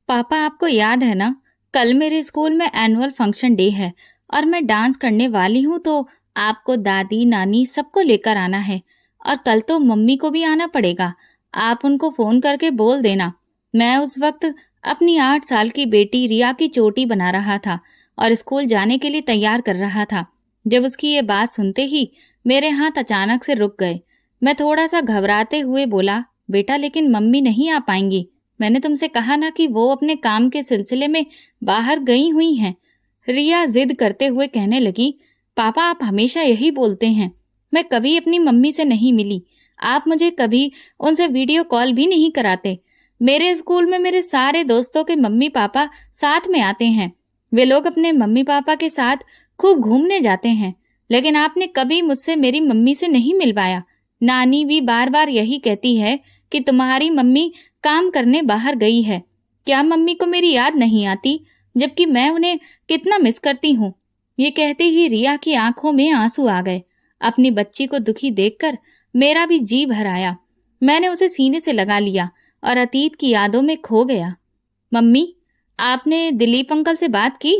पापा, आपको याद है ना, कल मेरे स्कूल में एनुअल फंक्शन डे है और मैं डांस करने वाली हूँ, तो आपको दादी नानी सबको लेकर आना है। और कल तो मम्मी को भी आना पड़ेगा। आप उनको फोन करके बोल देना। मैं उस वक्त अपनी 8 साल की बेटी रिया की चोटी बना रहा था और स्कूल जाने के लिए तैयार कर रहा था। जब उसकी ये बात सुनते ही मेरे हाथ अचानक से रुक गए। मैं थोड़ा सा घबराते हुए बोला, बेटा लेकिन मम्मी नहीं आ पाएंगी। मैंने तुमसे कहा ना कि वो अपने काम के सिलसिले में बाहर गई हुई हैं। रिया जिद करते हुए कहने लगी, पापा आप हमेशा यही बोलते हैं। मैं कभी अपनी मम्मी से नहीं मिली। आप मुझे कभी उनसे वीडियो कॉल भी नहीं कराते। मेरे स्कूल में मेरे सारे दोस्तों के मम्मी पापा साथ में आते हैं। वे लोग अपने मम्मी पापा के साथ खूब घूमने जाते हैं, लेकिन आपने कभी मुझसे मेरी मम्मी से नहीं मिलवाया। नानी भी बार बार यही कहती है कि तुम्हारी मम्मी काम करने बाहर गई है। क्या मम्मी को मेरी याद नहीं आती, जबकि मैं उन्हें कितना मिस करती हूँ। ये कहते ही रिया की आंखों में आंसू आ गए। अपनी बच्ची को दुखी देखकर मेरा भी जी भर आया। मैंने उसे सीने से लगा लिया और अतीत की यादों में खो गया। मम्मी, आपने दिलीप अंकल से बात की?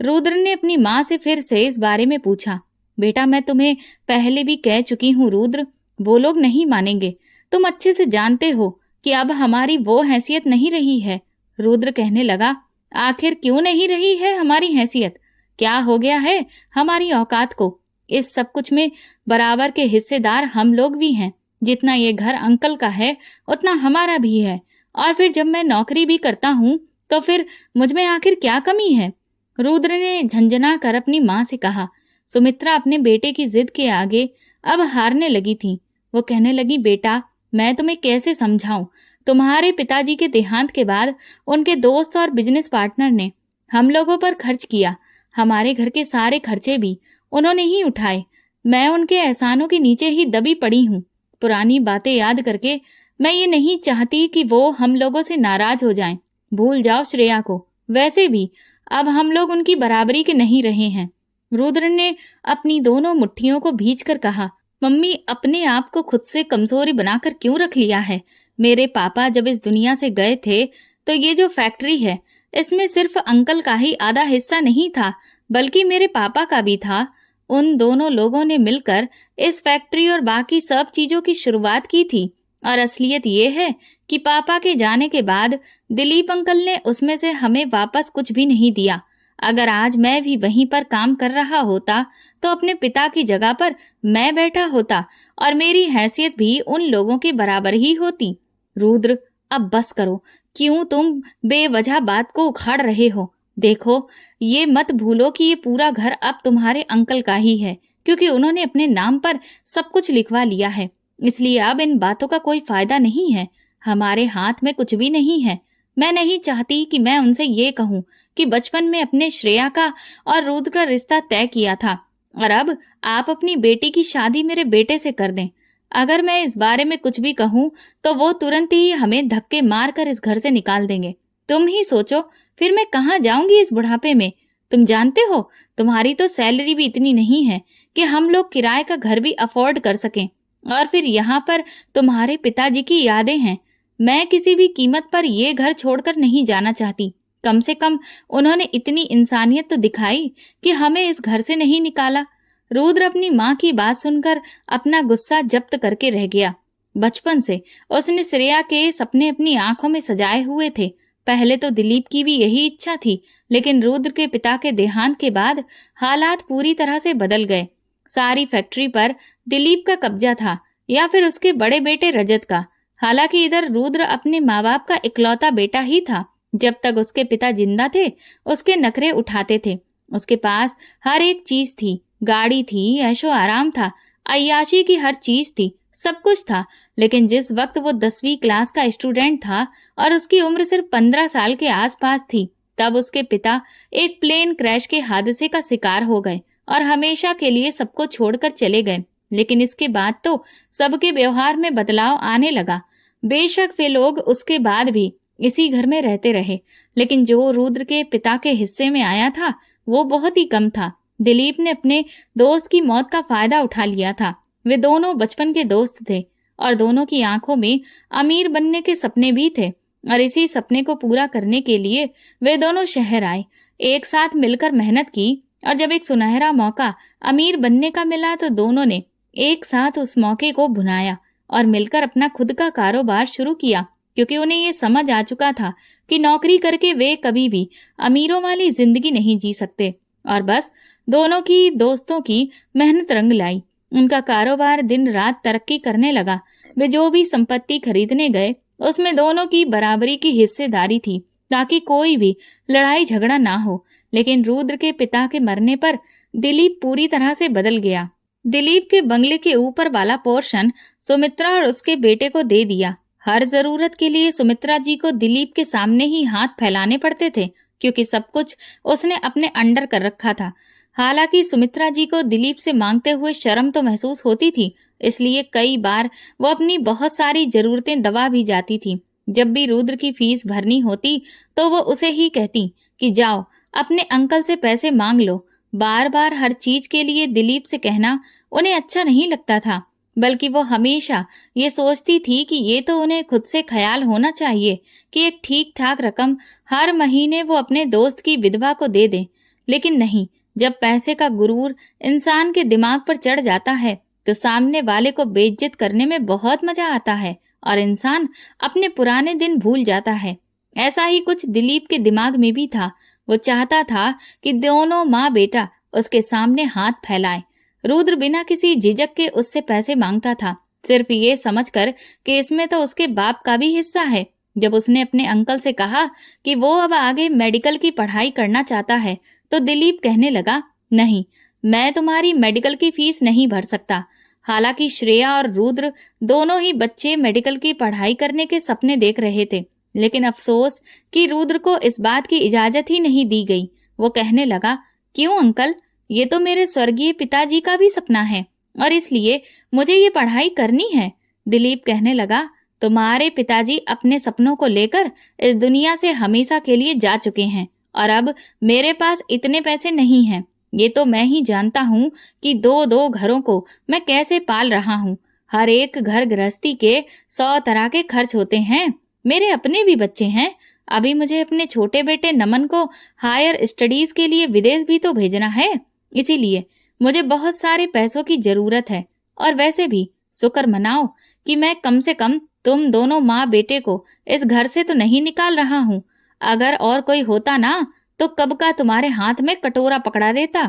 रुद्र ने अपनी माँ से फिर से इस बारे में पूछा। बेटा, मैं तुम्हें पहले भी कह चुकी हूँ रुद्र, वो लोग नहीं मानेंगे। तुम अच्छे से जानते हो कि अब हमारी वो हैसियत नहीं रही है। रुद्र कहने लगा, आखिर क्यों नहीं रही है हमारी हैसियत? क्या हो गया है हमारी औकात को? इस सब कुछ में बराबर के हिस्सेदार हम लोग भी हैं। जितना ये घर अंकल का है उतना हमारा भी है। और फिर जब मैं नौकरी भी करता हूँ तो फिर मुझ में आखिर क्या कमी है? रुद्र ने झंझना कर अपनी माँ से कहा। सुमित्रा अपने बेटे की जिद के आगे अब हारने लगी थी। वो कहने लगी, बेटा मैं तुम्हें कैसे समझाऊं? तुम्हारे पिताजी के देहांत के बाद उनके दोस्त और बिजनेस पार्टनर ने हम लोगों पर खर्च किया। हमारे घर के सारे खर्चे भी उन्होंने ही उठाए। मैं उनके एहसानों के नीचे ही दबी पड़ी हूँ। पुरानी बातें याद करके मैं ये नहीं चाहती कि वो हम लोगों से नाराज हो जाएं। भूल जाओ श्रेया को। वैसे भी अब हम लोग उनकी बराबरी के नहीं रहे हैं। रुद्र ने अपनी दोनों मुट्ठियों को भींचकर कहा, मम्मी अपने आप को खुद से कमजोरी बनाकर क्यों रख लिया है? मेरे पापा जब इस दुनिया से गए थे तो ये जो फैक्ट्री है इसमें सिर्फ अंकल का ही आधा हिस्सा नहीं था, बल्कि मेरे पापा का भी था। उन दोनों लोगों ने मिलकर इस फैक्ट्री और बाकी सब चीजों की शुरुआत की थी। और असलियत ये है कि पापा के जाने के बाद दिलीप अंकल ने उसमें से हमें वापस कुछ भी नहीं दिया। अगर आज मैं भी वहीं पर काम कर रहा होता तो अपने पिता की जगह पर मैं बैठा होता और मेरी हैसियत भी उन लोगों के बराबर ही होती। रुद्र, अब बस करो। क्यों तुम बेवजह बात को उखाड़ रहे हो? देखो, ये मत भूलो कि ये पूरा घर अब तुम्हारे अंकल का ही है, क्योंकि उन्होंने अपने नाम पर सब कुछ लिखवा लिया है। इसलिए अब इन बातों का कोई फायदा नहीं है। हमारे हाथ में कुछ भी नहीं है। मैं नहीं चाहती कि मैं उनसे ये कहूँ कि बचपन में अपने श्रेया का और रुद्र का रिश्ता तय किया था और अब आप अपनी बेटी की शादी मेरे बेटे से कर दें। अगर मैं इस बारे में कुछ भी कहूँ तो वो तुरंत ही हमें धक्के मार कर इस घर से निकाल देंगे। तुम ही सोचो, फिर मैं कहाँ जाऊंगी इस बुढ़ापे में? तुम जानते हो, तुम्हारी तो सैलरी भी इतनी नहीं है कि हम लोग किराए का घर भी अफोर्ड कर सकें। और फिर यहाँ पर तुम्हारे पिताजी की यादें हैं। मैं किसी भी कीमत पर ये घर छोड़कर नहीं जाना चाहती। कम से कम उन्होंने इतनी इंसानियत तो दिखाई कि हमें इस घर से नहीं निकाला। रुद्र अपनी माँ की बात सुनकर अपना गुस्सा जब्त करके रह गया। बचपन से उसने श्रेया के सपने अपनी आंखों में सजाए हुए थे। पहले तो दिलीप की भी यही इच्छा थी, लेकिन रुद्र के पिता के देहांत के बाद हालात पूरी तरह से बदल गए। सारी फैक्ट्री पर दिलीप का कब्जा था या फिर उसके बड़े बेटे रजत का। हालांकि इधर रुद्र अपने माँ बाप का इकलौता बेटा ही था। जब तक उसके पिता जिंदा थे उसके नखरे उठाते थे। उसके पास हर एक चीज थी, गाड़ी थी, ऐशो आराम था, अय्याशी की हर चीज थी, सब कुछ था। लेकिन जिस वक्त वो 10वीं क्लास का स्टूडेंट था और उसकी उम्र सिर्फ 15 साल के आसपास थी, तब उसके पिता एक प्लेन क्रैश के हादसे का शिकार हो गए और हमेशा के लिए सबको छोड़कर चले गए। लेकिन इसके बाद तो सबके व्यवहार में बदलाव आने लगा। बेशक वे लोग उसके बाद भी इसी घर में रहते रहे, लेकिन जो रुद्र के पिता के हिस्से में आया था वो बहुत ही कम था। दिलीप ने अपने दोस्त की मौत का फायदा उठा लिया था। वे दोनों बचपन के दोस्त थे और दोनों की आंखों में अमीर बनने के सपने भी थे। और इसी सपने को पूरा करने के लिए वे दोनों शहर आए, एक साथ मिलकर मेहनत की और जब एक सुनहरा मौका अमीर बनने का मिला तो दोनों ने एक साथ उस मौके को भुनाया और मिलकर अपना खुद का कारोबार शुरू किया, क्योंकि उन्हें ये समझ आ चुका था कि नौकरी करके वे कभी भी अमीरों वाली जिंदगी नहीं जी सकते। और बस दोनों की दोस्तों की मेहनत रंग लाई। उनका कारोबार दिन रात तरक्की करने लगा। वे जो भी संपत्ति खरीदने गए उसमें दोनों की बराबरी की हिस्सेदारी थी, ताकि कोई भी लड़ाई झगड़ा ना हो। लेकिन रुद्र के पिता के मरने पर दिलीप पूरी तरह से बदल गया। दिलीप के बंगले के ऊपर वाला पोर्शन सुमित्रा और उसके बेटे को दे दिया। हर जरूरत के लिए सुमित्रा जी को दिलीप के सामने ही हाथ फैलाने पड़ते थे, क्योंकि सब कुछ उसने अपने अंडर कर रखा था। हालांकि सुमित्रा जी को दिलीप से मांगते हुए शर्म तो महसूस होती थी, इसलिए कई बार वो अपनी बहुत सारी जरूरतें दबा भी जाती थी। जब भी रुद्र की फीस भरनी होती तो वो उसे ही कहती कि जाओ अपने अंकल से पैसे मांग लो। बार बार हर चीज के लिए दिलीप से कहना उन्हें अच्छा नहीं लगता था, बल्कि वो हमेशा ये सोचती थी कि ये तो उन्हें खुद से ख्याल होना चाहिए कि एक ठीक ठाक रकम हर महीने वो अपने दोस्त की विधवा को दे दे। लेकिन नहीं, जब पैसे का गुरूर इंसान के दिमाग पर चढ़ जाता है तो सामने वाले को बेइज्जत करने में बहुत मजा आता है और इंसान अपने पुराने दिन भूल जाता है। ऐसा ही कुछ दिलीप के दिमाग में भी था। वो चाहता था कि दोनों माँ बेटा उसके सामने हाथ फैलाएं। रुद्र बिना किसी झिझक के उससे पैसे मांगता था, सिर्फ ये समझकर कि इसमें तो उसके बाप का भी हिस्सा है। जब उसने अपने अंकल से कहा कि वो अब आगे मेडिकल की पढ़ाई करना चाहता है तो दिलीप कहने लगा, नहीं, मैं तुम्हारी मेडिकल की फीस नहीं भर सकता। हालांकि श्रेया और रुद्र दोनों ही बच्चे मेडिकल की पढ़ाई करने के सपने देख रहे थे, लेकिन अफसोस कि रुद्र को इस बात की इजाजत ही नहीं दी गई। वो कहने लगा, क्यों अंकल, ये तो मेरे स्वर्गीय पिताजी का भी सपना है और इसलिए मुझे ये पढ़ाई करनी है। दिलीप कहने लगा, तुम्हारे पिताजी अपने सपनों को लेकर इस दुनिया से हमेशा के लिए जा चुके हैं और अब मेरे पास इतने पैसे नहीं हैं। ये तो मैं ही जानता हूँ कि दो दो घरों को मैं कैसे पाल रहा हूँ। हर एक घर गृहस्थी के 100 तरह के खर्च होते हैं। मेरे अपने भी बच्चे हैं। अभी मुझे अपने छोटे बेटे नमन को हायर स्टडीज के लिए विदेश भी तो भेजना है, इसीलिए मुझे बहुत सारे पैसों की जरूरत है। और वैसे भी शुक्र मनाओ कि मैं कम से कम तुम दोनों माँ बेटे को इस घर से तो नहीं निकाल रहा हूँ। अगर और कोई होता ना तो कब का तुम्हारे हाथ में कटोरा पकड़ा देता।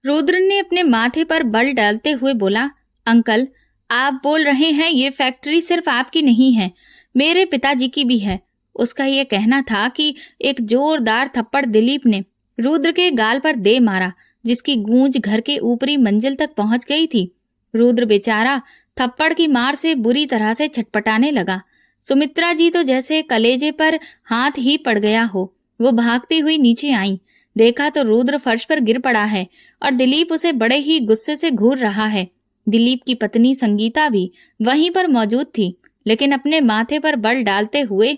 रुद्र ने अपने माथे पर बल डालते हुए बोला, अंकल, आप बोल रहे हैं ये फैक्ट्री सिर्फ आपकी नहीं है, मेरे पिताजी की भी है। उसका ये कहना था कि एक जोरदार थप्पड़ दिलीप ने रुद्र के गाल पर दे मारा, जिसकी गूंज घर के ऊपरी मंजिल तक पहुंच गई थी। रुद्र बेचारा थप्पड़ की मार से बुरी तरह से छटपटाने लगा। सुमित्रा जी तो जैसे कलेजे पर हाथ ही पड़ गया हो। वो भागती हुई नीचे आई, देखा तो रुद्र फर्श पर गिर पड़ा है और दिलीप उसे बड़े ही गुस्से से घूर रहा है। दिलीप की पत्नी संगीता भी वहीं पर मौजूद थी, लेकिन अपने माथे पर बल डालते हुए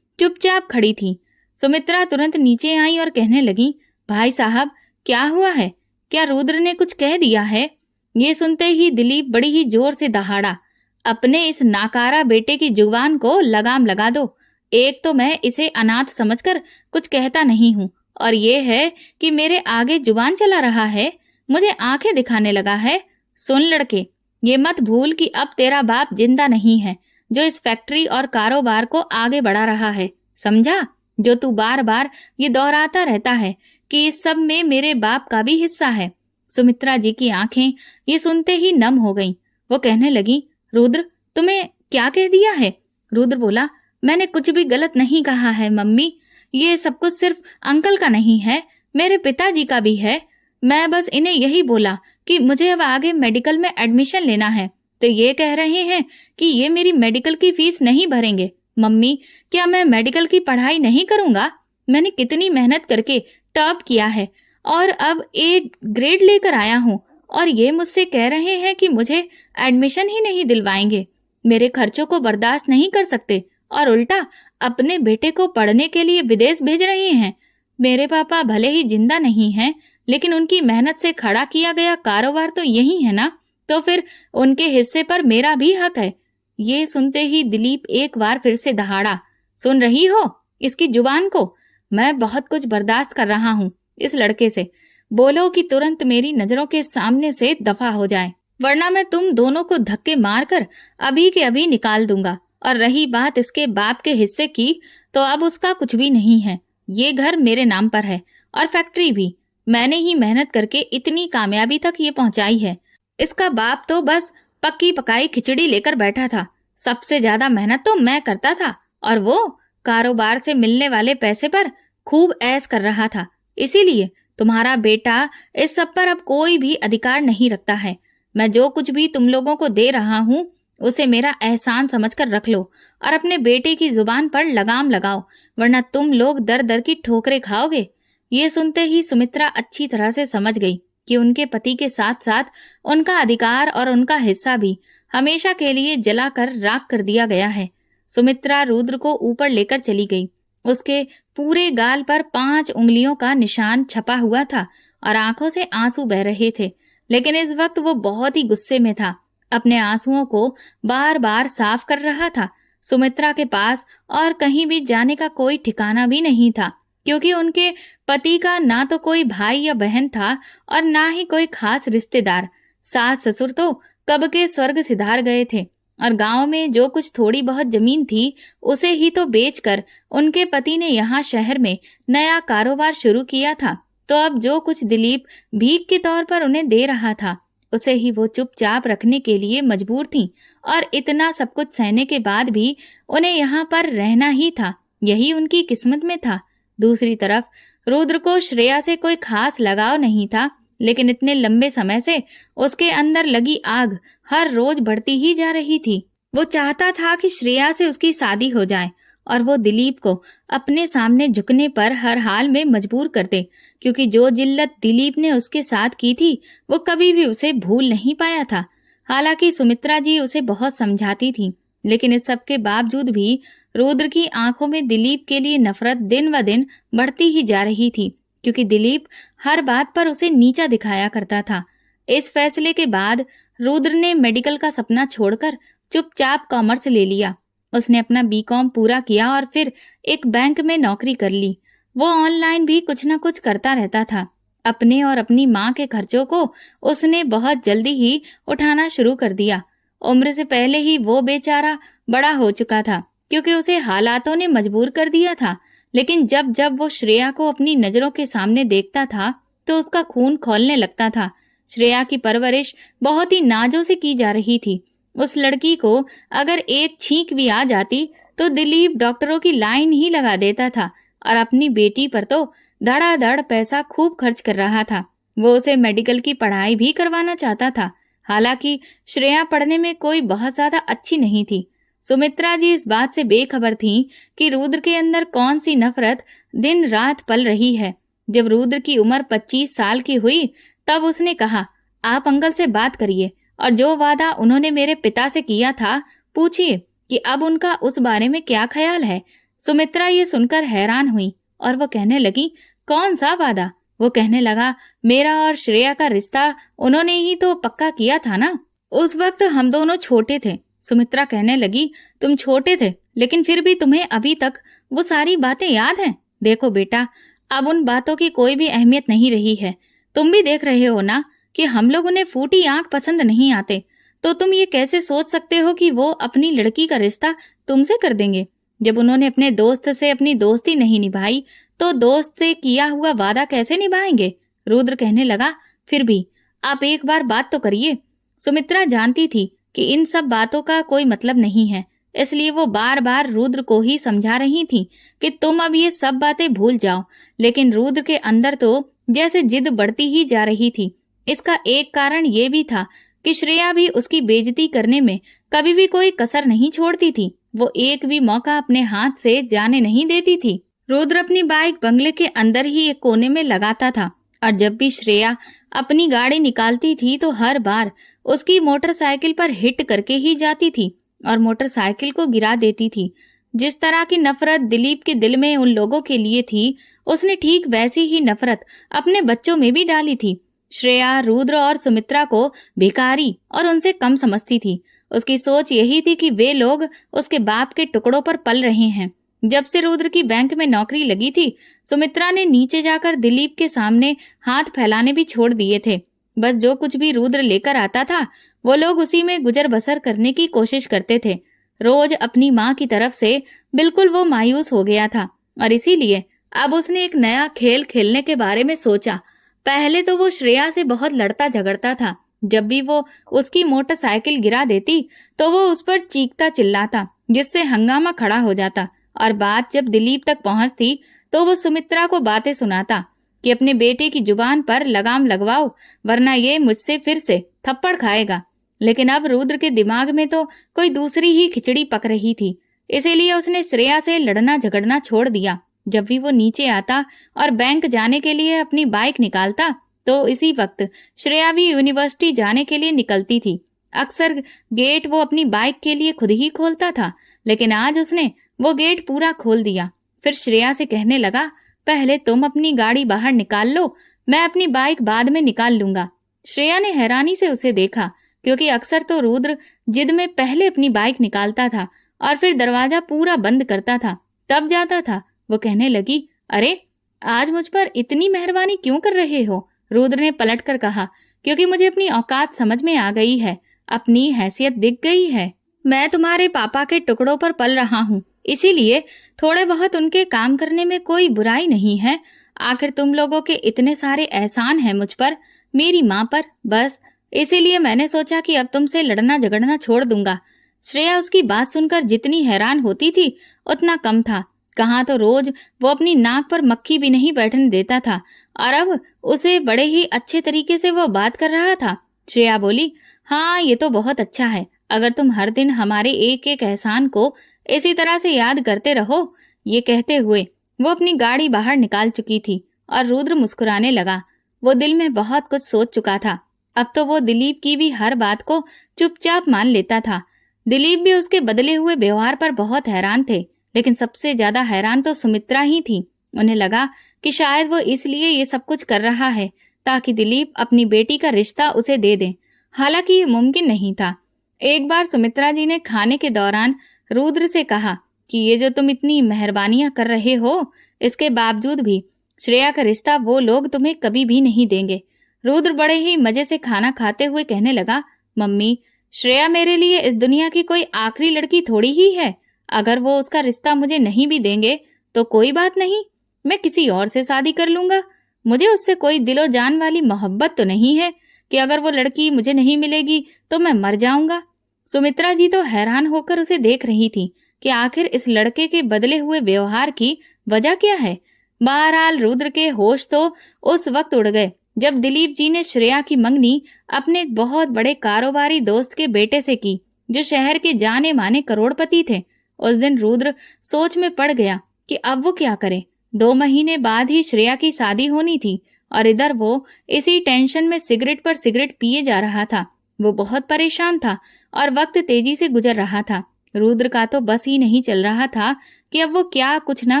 चुपचाप खड़ी थी। सुमित्रा तुरंत नीचे आई और कहने लगी, भाई साहब, क्या हुआ है? क्या रुद्र ने कुछ कह दिया है? ये सुनते ही दिलीप बड़ी ही जोर से दहाड़ा, अपने इस नाकारा बेटे की जुबान को लगाम लगा दो। एक तो मैं इसे अनाथ समझकर कुछ कहता नहीं हूँ, और ये है कि मेरे आगे जुबान चला रहा है, मुझे आंखें दिखाने लगा है। सुन लड़के, ये मत भूल कि अब तेरा बाप जिंदा नहीं है जो इस फैक्ट्री और कारोबार को आगे बढ़ा रहा है, समझा? जो तू बार बार ये दोहराता रहता है कि इस सब में मेरे बाप का भी हिस्सा है। सुमित्रा जी की आंखें ये सुनते ही नम हो गईं। वो कहने लगी, रुद्र, तुम्हें क्या कह दिया है? रुद्र बोला, मैंने कुछ भी गलत नहीं कहा है मम्मी। ये सब कुछ सिर्फ अंकल का नहीं है, मेरे पिताजी का भी है। मैं बस इन्हें यही बोला कि मुझे अब आगे मेडिकल में एडमिशन लेना है, तो ये कह रहे हैं कि ये मेरी मेडिकल की फीस नहीं भरेंगे। मम्मी, क्या मैं मेडिकल की पढ़ाई नहीं करूंगा? मैंने कितनी मेहनत करके टॉप किया है और अब ए ग्रेड लेकर आया हूँ, और ये मुझसे कह रहे हैं कि मुझे एडमिशन ही नहीं दिलवाएंगे। मेरे खर्चों को बर्दाश्त नहीं कर सकते और उल्टा अपने बेटे को पढ़ने के लिए विदेश भेज रहे हैं। मेरे पापा भले ही जिंदा नहीं हैं, लेकिन उनकी मेहनत से खड़ा किया गया कारोबार तो यही है ना, तो फिर उनके हिस्से पर मेरा भी हक है। ये सुनते ही दिलीप एक बार फिर से दहाड़ा। सुन रही हो इसकी जुबान को? मैं बहुत कुछ बर्दाश्त कर रहा हूँ इस लड़के से। बोलो कि तुरंत मेरी नजरों के सामने से दफा हो जाए, वरना मैं तुम दोनों को धक्के मारकर अभी के अभी निकाल दूंगा। और रही बात इसके बाप के हिस्से की, तो अब उसका कुछ भी नहीं है। ये घर मेरे नाम पर है और फैक्ट्री भी। मैंने ही मेहनत करके इतनी कामयाबी तक ये पहुंचाई है। इसका बाप तो बस पक्की पकाई खिचड़ी लेकर बैठा था। सबसे ज्यादा मेहनत तो मैं करता था, और वो कारोबार से मिलने वाले पैसे पर खूब ऐश कर रहा था। इसीलिए तुम्हारा बेटा इस सब पर अब कोई भी अधिकार नहीं रखता है। मैं जो कुछ भी तुम लोगों को दे रहा हूँ उसे मेरा एहसान समझकर रख लो और अपने बेटे की जुबान पर लगाम लगाओ, वरना तुम लोग दर दर की ठोकरें खाओगे। ये सुनते ही सुमित्रा अच्छी तरह से समझ गई कि उनके पति के साथ साथ उनका अधिकार और उनका हिस्सा भी हमेशा के लिए जलाकर राख कर दिया गया है। सुमित्रा रुद्र को ऊपर लेकर चली गई। उसके पूरे गाल पर 5 उंगलियों का निशान छपा हुआ था और आंखों से आंसू बह रहे थे, लेकिन इस वक्त वो बहुत ही गुस्से में था। अपने आंसुओं को बार बार साफ कर रहा था। सुमित्रा के पास और कहीं भी जाने का कोई ठिकाना भी नहीं था, क्योंकि उनके पति का ना तो कोई भाई या बहन था और ना ही कोई खास रिश्तेदार। सास ससुर तो कब के स्वर्ग सिधार गए थे, और गांव में जो कुछ थोड़ी बहुत जमीन थी उसे ही तो बेचकर उनके पति ने यहाँ शहर में नया कारोबार शुरू किया था। तो अब जो कुछ दिलीप भीख के तौर पर उन्हें दे रहा था उसे ही वो चुपचाप रखने के लिए मजबूर थीं, और इतना सब कुछ सहने के बाद भी उन्हें यहाँ पर रहना ही था। यही उनकी किस्मत में था। दूसरी तरफ रुद्र को श्रेया से कोई खास लगाव नहीं था, लेकिन इतने लंबे समय से उसके अंदर लगी आग हर रोज बढ़ती ही जा रही थी। वो चाहता था कि श्रेया से उसकी शादी हो जाए और वो दिलीप को अपने सामने झुकने पर हर हाल में मजबूर कर दे, क्योंकि जो जिल्लत दिलीप ने उसके साथ की थी वो कभी भी उसे भूल नहीं पाया था। हालांकि सुमित्रा जी उसे बहुत समझाती थी, लेकिन इस सब के बावजूद भी रुद्र की आंखों में दिलीप के लिए नफरत दिन व दिन बढ़ती ही जा रही थी, क्योंकि दिलीप हर बात पर उसे नीचा दिखाया करता था। इस फैसले के बाद रुद्र ने मेडिकल का सपना छोड़कर चुपचाप कॉमर्स ले लिया। उसने अपना बीकॉम पूरा किया और फिर एक बैंक में नौकरी कर ली। वो ऑनलाइन भी कुछ न कुछ करता रहता था। अपने और अपनी माँ के खर्चों को उसने बहुत जल्दी ही उठाना शुरू कर दिया। उम्र से पहले ही वो बेचारा बड़ा हो चुका था, क्योंकि उसे हालातों ने मजबूर कर दिया था। लेकिन जब जब वो श्रेया को अपनी नजरों के सामने देखता था तो उसका खून खौलने लगता था। श्रेया की परवरिश बहुत ही नाजों से की जा रही थी। उस लड़की को अगर एक छींक भी आ जाती तो दिलीप डॉक्टरों की लाइन ही लगा देता था, और अपनी बेटी पर तो धड़ाधड़ पैसा खूब खर्च कर रहा था। वो उसे मेडिकल की पढ़ाई भी करवाना चाहता था। हालांकि श्रेया पढ़ने में कोई बहुत ज्यादा अच्छी नहीं थी। सुमित्रा जी इस बात से बेखबर थीं कि रुद्र के अंदर कौन सी नफरत दिन रात पल रही है। जब रुद्र की उम्र 25 साल की हुई तब उसने कहा, आप अंकल से बात करिए और जो वादा उन्होंने मेरे पिता से किया था पूछिए कि अब उनका उस बारे में क्या ख्याल है। सुमित्रा ये सुनकर हैरान हुई और वो कहने लगी, कौन सा वादा? वो कहने लगा, मेरा और श्रेया का रिश्ता उन्होंने ही तो पक्का किया था ना। उस वक्त हम दोनों छोटे थे। सुमित्रा कहने लगी, तुम छोटे थे लेकिन फिर भी तुम्हें अभी तक वो सारी बातें याद हैं। देखो बेटा, अब उन बातों की कोई भी अहमियत नहीं रही है। तुम भी देख रहे हो ना कि हम लोग उन्हें फूटी आंख पसंद नहीं आते, तो तुम ये कैसे सोच सकते हो कि वो अपनी लड़की का रिश्ता तुमसे कर देंगे? जब उन्होंने अपने दोस्त से अपनी दोस्ती नहीं निभाई तो दोस्त से किया हुआ वादा कैसे निभाएंगे? रुद्र कहने लगा, फिर भी आप एक बार बात तो करिए। सुमित्रा जानती थी कि इन सब बातों का कोई मतलब नहीं है, इसलिए वो बार बार रुद्र को ही समझा रही थी कि तुम अब ये सब बातें भूल जाओ। लेकिन रुद्र के अंदर तो जैसे जिद बढ़ती ही जा रही थी। इसका एक कारण ये भी था कि श्रेया भी उसकी बेइज्जती करने में कभी भी कोई कसर नहीं छोड़ती थी। वो एक भी मौका अपने हाथ से जाने नहीं देती थी। रुद्र अपनी बाइक बंगले के अंदर ही एक कोने में लगाता था, और जब भी श्रेया अपनी गाड़ी निकालती थी तो हर बार उसकी मोटरसाइकिल पर हिट करके ही जाती थी और मोटरसाइकिल को गिरा देती थी। जिस तरह की नफरत दिलीप के दिल में उन लोगों के लिए थी, उसने ठीक वैसी ही नफरत अपने बच्चों में भी डाली थी। श्रेया रुद्र और सुमित्रा को भिखारी और उनसे कम समझती थी। उसकी सोच यही थी कि वे लोग उसके बाप के टुकड़ों पर पल रहे हैं। जब से रुद्र की बैंक में नौकरी लगी थी, सुमित्रा ने नीचे जाकर दिलीप के सामने हाथ फैलाने भी छोड़ दिए थे। बस जो कुछ भी रुद्र लेकर आता था, वो लोग उसी में गुजर बसर करने की कोशिश करते थे। रोज अपनी माँ की तरफ से बिल्कुल वो मायूस हो गया था और इसीलिए अब उसने एक नया खेल खेलने के बारे में सोचा। पहले तो वो श्रेया से बहुत लड़ता झगड़ता था। जब भी वो उसकी मोटरसाइकिल गिरा देती तो वो उस पर चीखता चिल्लाता, जिससे हंगामा खड़ा हो जाता। और बात जब दिलीप तक पहुंचती तो वो सुमित्रा को बातें सुनाता कि अपने बेटे की जुबान पर लगाम लगवाओ, वरना ये मुझसे फिर से थप्पड़ खाएगा। लेकिन अब रुद्र के दिमाग में तो कोई दूसरी ही खिचड़ी पक रही थी, इसीलिए उसने श्रेया से लड़ना झगड़ना छोड़ दिया। जब भी वो नीचे आता और बैंक जाने के लिए अपनी बाइक निकालता तो इसी वक्त श्रेया भी यूनिवर्सिटी जाने के लिए निकलती थी। अक्सर गेट वो अपनी बाइक के लिए खुद ही खोलता था, लेकिन आज उसने वो गेट पूरा खोल दिया। फिर श्रेया से कहने लगा, पहले तुम अपनी गाड़ी बाहर निकाल लो, मैं अपनी बाइक बाद में निकाल लूंगा। श्रेया ने हैरानी से उसे देखा, क्योंकि अक्सर तो रुद्र जिद में पहले अपनी बाइक निकालता था और फिर दरवाजा पूरा बंद करता था, तब जाता था। वो कहने लगी, अरे आज मुझ पर इतनी मेहरबानी क्यों कर रहे हो? रुद्र ने पलटकर कहा, क्योंकि मुझे अपनी औकात समझ में आ गई है, अपनी हैसियत दिख गई है। मैं तुम्हारे पापा के टुकड़ों पर पल रहा हूँ, इसीलिए थोड़े बहुत उनके काम करने में कोई बुराई नहीं है। आखिर तुम लोगों के इतने सारे एहसान हैं मुझ पर, मेरी माँ पर, बस इसीलिए मैंने सोचा कि अब तुमसे लड़ना झगड़ना छोड़ दूंगा। श्रेया उसकी बात सुनकर जितनी हैरान होती थी उतना कम था। कहाँ तो रोज वो अपनी नाक पर मक्खी भी नहीं बैठने देता था, और अब उसे बड़े ही अच्छे तरीके से वो बात कर रहा था। श्रेया बोली, हाँ ये तो बहुत अच्छा है, अगर तुम हर दिन हमारे एक एक एहसान को इसी तरह से याद करते रहो। ये कहते हुए वो अपनी गाड़ी बाहर निकाल चुकी थी और रुद्र मुस्कुराने लगा। वो दिल में बहुत कुछ सोच चुका था। अब तो वो दिलीप की भी हर बात को चुपचाप मान लेता था। दिलीप भी उसके बदले हुए व्यवहार पर बहुत हैरान थे, लेकिन सबसे ज्यादा हैरान तो सुमित्रा ही थी। उन्हें लगा कि शायद वो इसलिए ये सब कुछ कर रहा है ताकि दिलीप अपनी बेटी का रिश्ता उसे दे दे। हालांकि ये मुमकिन नहीं था। एक बार सुमित्रा जी ने खाने के दौरान रुद्र से कहा कि ये जो तुम इतनी मेहरबानियां कर रहे हो, इसके बावजूद भी श्रेया का रिश्ता वो लोग तुम्हें कभी भी नहीं देंगे। रुद्र बड़े ही मजे से खाना खाते हुए कहने लगा, मम्मी, श्रेया मेरे लिए इस दुनिया की कोई आखिरी लड़की थोड़ी ही है। अगर वो उसका रिश्ता मुझे नहीं भी देंगे तो कोई बात नहीं, मैं किसी और से शादी कर लूंगा। मुझे उससे कोई दिलो जान वाली मोहब्बत तो नहीं है कि अगर वो लड़की मुझे नहीं मिलेगी तो मैं मर जाऊंगा। सुमित्रा जी तो हैरान होकर उसे देख रही थी कि आखिर इस लड़के के बदले हुए व्यवहार की वजह क्या है। बहरहाल रुद्र के होश तो उस वक्त उड़ गए जब दिलीप जी ने श्रेया की मंगनी अपने एक बहुत बड़े कारोबारी दोस्त के बेटे से की, जो शहर के जाने माने करोड़पति थे। उस दिन रुद्र सोच में पड़ गया कि अब वो क्या करे। 2 महीने बाद ही श्रेया की शादी होनी थी और इधर वो इसी टेंशन में सिगरेट पर सिगरेट पिए जा रहा था। वो बहुत परेशान था और वक्त तेजी से गुजर रहा था। रुद्र का तो बस ही नहीं चल रहा था कि अब वो क्या कुछ ना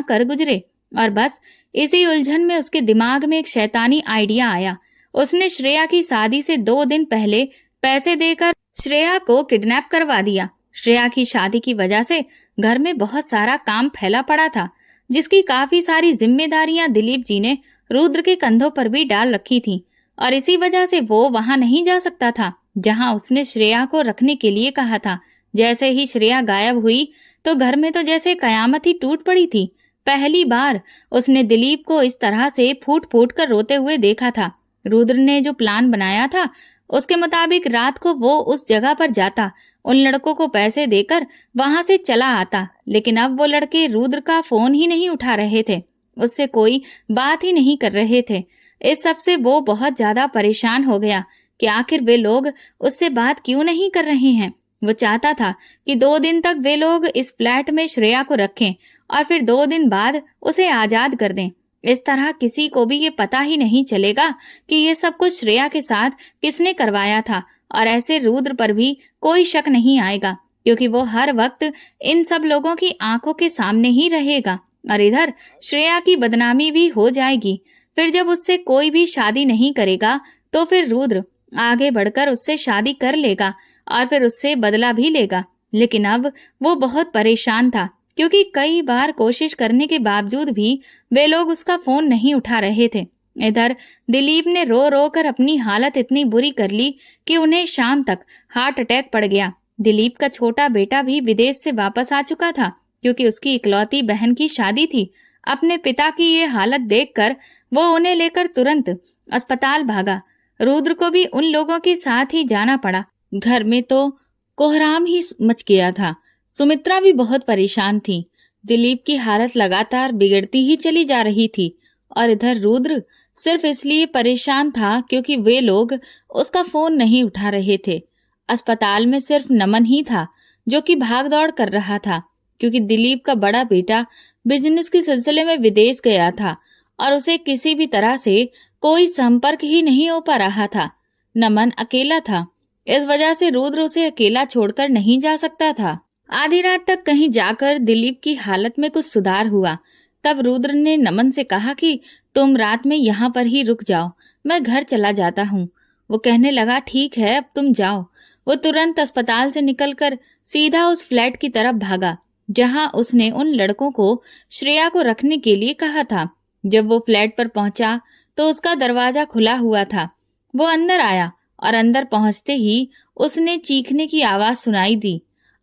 कर गुजरे, और बस इसी उलझन में उसके दिमाग में एक शैतानी आइडिया आया। उसने श्रेया की शादी से 2 दिन पहले पैसे देकर श्रेया को किडनैप करवा दिया। श्रेया की शादी की वजह से घर में बहुत सारा काम फैला पड़ा था, जिसकी काफी सारी जिम्मेदारियां दिलीप जी ने रुद्र के कंधों पर भी डाल रखी थी, और इसी वजह से वो वहां नहीं जा सकता था जहां उसने श्रेया को रखने के लिए कहा था। जैसे ही श्रेया गायब हुई तो घर में तो जैसे कयामत ही टूट पड़ी थी। पहली बार उसने दिलीप को इस तरह से फूट फूट कर रोते हुए देखा था। रुद्र ने जो प्लान बनाया था उसके मुताबिक रात को वो उस जगह पर जाता, उन लड़कों को पैसे देकर वहां से चला आता, लेकिन अब वो लड़के रुद्र का फोन ही नहीं उठा रहे थे, उससे कोई बात ही नहीं कर रहे थे। इस सब से वो बहुत ज्यादा परेशान हो गया कि आखिर वे लोग उससे बात क्यों नहीं कर रहे हैं। वो चाहता था कि 2 दिन तक वे लोग इस फ्लैट में श्रेया को रखें और फिर 2 दिन बाद उसे आजाद कर दें। इस तरह किसी को भी ये पता ही नहीं चलेगा कि ये सब कुछ श्रेया के साथ किसने करवाया था, और ऐसे रुद्र पर भी कोई शक नहीं आएगा, क्योंकि वो हर वक्त इन सब लोगों की आंखों के सामने ही रहेगा। और इधर श्रेया की बदनामी भी हो जाएगी। फिर जब उससे कोई भी शादी नहीं करेगा तो फिर रुद्र आगे बढ़कर उससे शादी कर लेगा और फिर उससे बदला भी लेगा। लेकिन अब वो बहुत परेशान था क्योंकि कई बार कोशिश करने के बावजूद भी वे लोग उसका फोन नहीं उठा रहे थे। इधर दिलीप ने रो रो कर अपनी हालत इतनी बुरी कर ली कि उन्हें शाम तक हार्ट अटैक पड़ गया। दिलीप का छोटा बेटा भी विदेश से वापस आ चुका था, क्योंकि उसकी इकलौती बहन की शादी थी। अपने पिता की ये हालत देखकर वो उन्हें लेकर तुरंत अस्पताल भागा। रुद्र को भी उन लोगों के साथ ही जाना पड़ा। घर में तो कोहराम ही मच गया था। सुमित्रा भी बहुत परेशान थी। दिलीप की हालत लगातार बिगड़ती ही चली जा रही थी और इधर रुद्र सिर्फ इसलिए परेशान था क्योंकि वे लोग उसका फोन नहीं उठा रहे थे। अस्पताल में सिर्फ नमन ही था जो कि भाग दौड़ कर रहा था, क्योंकि दिलीप का बड़ा बेटा बिजनेस के सिलसिले में विदेश गया था और उसे किसी भी तरह से कोई संपर्क ही नहीं हो पा रहा था। नमन अकेला था, इस वजह से रुद्र उसे अकेला छोड़कर नहीं जा सकता था। आधी रात तक कहीं जाकर दिलीप की हालत में कुछ सुधार हुआ। तब रुद्र ने नमन से कहा कि तुम रात में यहाँ पर ही रुक जाओ, मैं घर चला जाता हूँ। वो कहने लगा ठीक है, अब तुम जाओ। वो तुरंत अस्पताल से निकलकर सीधा उस फ्लैट की तरफ भागा जहां उसने उन लड़कों को श्रेया को रखने के लिए कहा था। जब वो फ्लैट पर पहुंचा तो उसका दरवाजा खुला हुआ था। वो अंदर आया और अंदर पहुंचते ही उसने चीखने की आवाज सुनाई दी।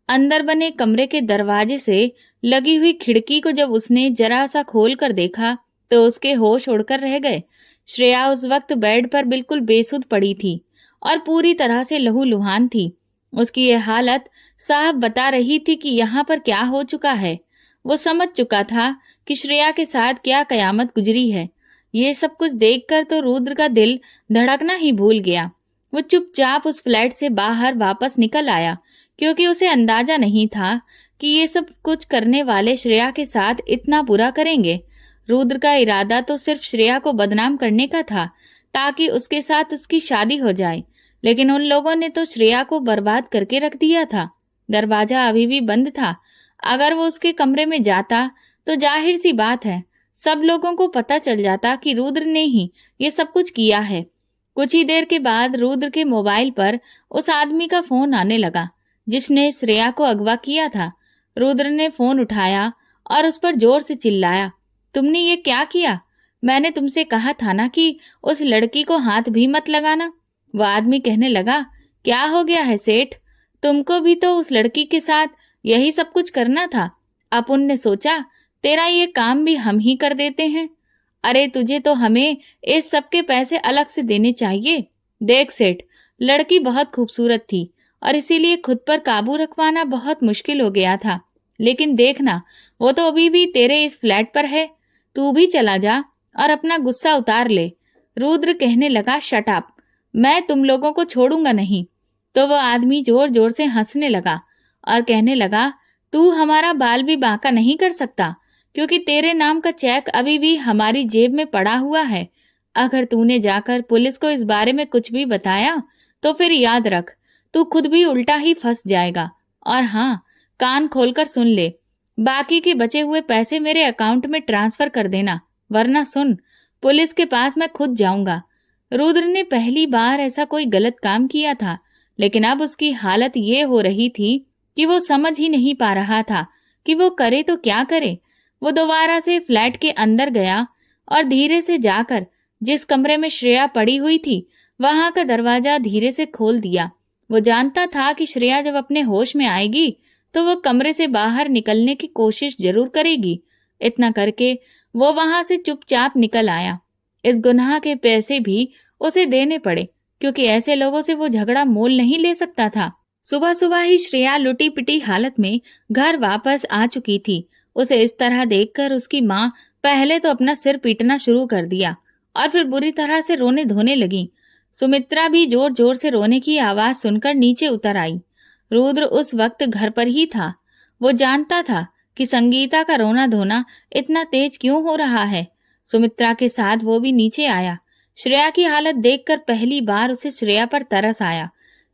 अंदर बने कमरे के दरवाजे से लगी हुई खिड़की को जब उसने जरा सा खोल कर देखा तो उसके होश उड़कर रह गए। श्रेया उस वक्त बेड पर बिल्कुल बेसुध पड़ी थी और पूरी तरह से लहूलुहान थी। उसकी यह हालत साफ बता रही थी कि यहाँ पर क्या हो चुका है। वो समझ चुका था कि श्रेया के साथ क्या कयामत गुजरी है। ये सब कुछ देखकर तो रुद्र का दिल धड़कना ही भूल गया। वो चुपचाप उस फ्लैट से बाहर वापस निकल आया, क्योंकि उसे अंदाजा नहीं था कि ये सब कुछ करने वाले श्रेया के साथ इतना बुरा करेंगे। रुद्र का इरादा तो सिर्फ श्रेया को बदनाम करने का था, ताकि उसके साथ उसकी शादी हो जाए, लेकिन उन लोगों ने तो श्रेया को बर्बाद करके रख दिया था। दरवाजा अभी भी बंद था। अगर वो उसके कमरे में जाता तो जाहिर सी बात है सब लोगों को पता चल जाता कि रुद्र ने ही ये सब कुछ किया है। कुछ ही देर के बाद रुद्र के मोबाइल पर उस आदमी का फोन आने लगा जिसने श्रेया को अगवा किया था। रुद्र ने फोन उठाया और उस पर जोर से चिल्लाया, तुमने ये क्या किया? मैंने तुमसे कहा था ना कि उस लड़की को हाथ भी मत लगाना। वो आदमी कहने लगा, क्या हो गया है सेठ? तुमको भी तो उस लड़की के साथ यही सब कुछ करना था। अपुन ने सोचा तेरा ये काम भी हम ही कर देते हैं। अरे तुझे तो हमें इस सब के पैसे अलग से देने चाहिए। देख सेठ, लड़की बहुत खूबसूरत थी और इसीलिए खुद पर काबू रखवाना बहुत मुश्किल हो गया था। लेकिन देखना, वो तो अभी भी तेरे इस फ्लैट पर है। तू भी चला जा और अपना गुस्सा उतार ले। रुद्र कहने लगा, शट अप, मैं तुम लोगों को छोड़ूंगा नहीं। तो वो आदमी जोर जोर से हंसने लगा और कहने लगा, तू हमारा बाल भी बांका नहीं कर सकता, क्योंकि तेरे नाम का चेक अभी भी हमारी जेब में पड़ा हुआ है। अगर तूने जाकर पुलिस को इस बारे में कुछ भी बताया तो फिर याद रख, तू खुद भी उल्टा ही फंस जाएगा। और हाँ, कान खोलकर सुन ले, बाकी के बचे हुए पैसे मेरे अकाउंट में ट्रांसफर कर देना, वरना सुन, पुलिस के पास मैं खुद जाऊंगा। रुद्र ने पहली बार ऐसा कोई गलत काम किया था, लेकिन अब उसकी हालत ये हो रही थी कि वो समझ ही नहीं पा रहा था कि वो करे तो क्या करे। वो दोबारा से फ्लैट के अंदर गया और धीरे से जाकर जिस कमरे में श्रेया पड़ी हुई थी वहां का दरवाजा धीरे से खोल दिया। वो जानता था कि श्रेया जब अपने होश में आएगी तो वो कमरे से बाहर निकलने की कोशिश जरूर करेगी। इतना करके वो वहां से चुपचाप निकल आया। इस गुनाह के पैसे भी उसे देने पड़े, क्योंकि ऐसे लोगों से वो झगड़ा मोल नहीं ले सकता था। सुबह सुबह ही श्रेया लुटी पिटी हालत में घर वापस आ चुकी थी। उसे इस तरह देखकर उसकी माँ पहले तो अपना सिर पीटना शुरू कर दिया और फिर बुरी तरह से रोने धोने लगी। सुमित्रा भी जोर जोर से रोने की आवाज सुनकर नीचे उतर आई। रुद्र उस वक्त घर पर ही था। वो जानता था कि संगीता का रोना धोना इतना तेज क्यों हो रहा है। सुमित्रा के साथ वो भी नीचे आया। श्रेया की हालत देखकर पहली बार उसे श्रेया पर तरस आया।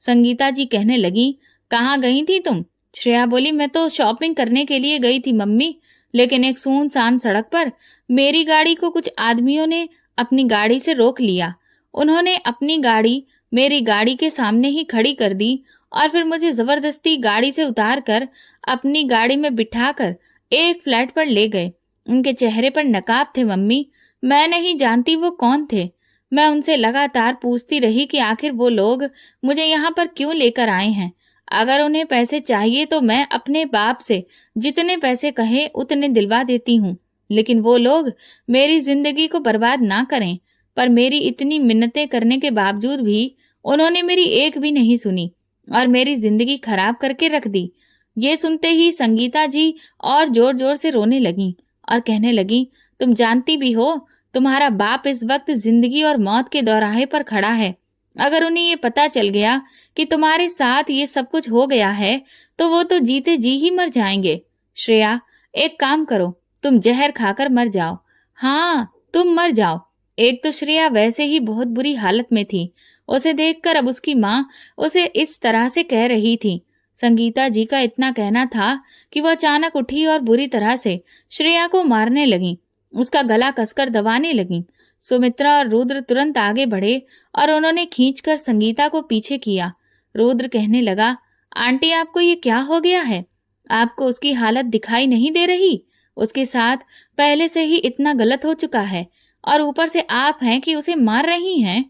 संगीता जी कहने लगी, कहाँ गई थी तुम? श्रेया बोली, मैं तो शॉपिंग करने के लिए गई थी मम्मी, लेकिन एक सुनसान सड़क पर मेरी गाड़ी को कुछ आदमियों ने अपनी गाड़ी से रोक लिया। उन्होंने अपनी गाड़ी मेरी गाड़ी के सामने ही खड़ी कर दी और फिर मुझे जबरदस्ती गाड़ी से उतार कर अपनी गाड़ी में बिठाकर एक फ्लैट पर ले गए। उनके चेहरे पर नकाब थे मम्मी। मैं नहीं जानती वो कौन थे। मैं उनसे लगातार पूछती रही कि आखिर वो लोग मुझे यहाँ पर क्यों लेकर आए हैं। अगर उन्हें पैसे चाहिए तो मैं अपने बाप से जितने पैसे कहे उतने दिलवा देती हूँ, लेकिन वो लोग मेरी जिंदगी को बर्बाद ना करें। पर मेरी इतनी मिन्नतें करने के बावजूद भी उन्होंने मेरी एक भी नहीं सुनी और मेरी जिंदगी खराब करके रख दी। ये सुनते ही संगीता जी और जोर जोर से रोने लगी और कहने लगी, तुम जानती भी हो तुम्हारा बाप इस वक्त जिंदगी और मौत के दौराहे पर खड़ा है। अगर उन्हें ये पता चल गया कि तुम्हारे साथ ये सब कुछ हो गया है तो वो तो जीते जी ही मर जाएंगे। श्रेया, एक काम करो, तुम जहर खाकर मर जाओ। हाँ, तुम मर जाओ। एक तो श्रेया वैसे ही बहुत बुरी हालत में थी। उसे देखकर अब उसकी माँ उसे इस तरह से कह रही थी। संगीता जी का इतना कहना था कि वह अचानक उठी और बुरी तरह से श्रेया को मारने लगी, उसका गला कसकर दबाने लगी। सुमित्रा और रुद्र तुरंत आगे बढ़े और उन्होंने खींचकर संगीता को पीछे किया। रुद्र कहने लगा, आंटी आपको ये क्या हो गया है? आपको उसकी हालत दिखाई नहीं दे रही? उसके साथ पहले से ही इतना गलत हो चुका है और ऊपर से आप हैं कि उसे मार रही हैं।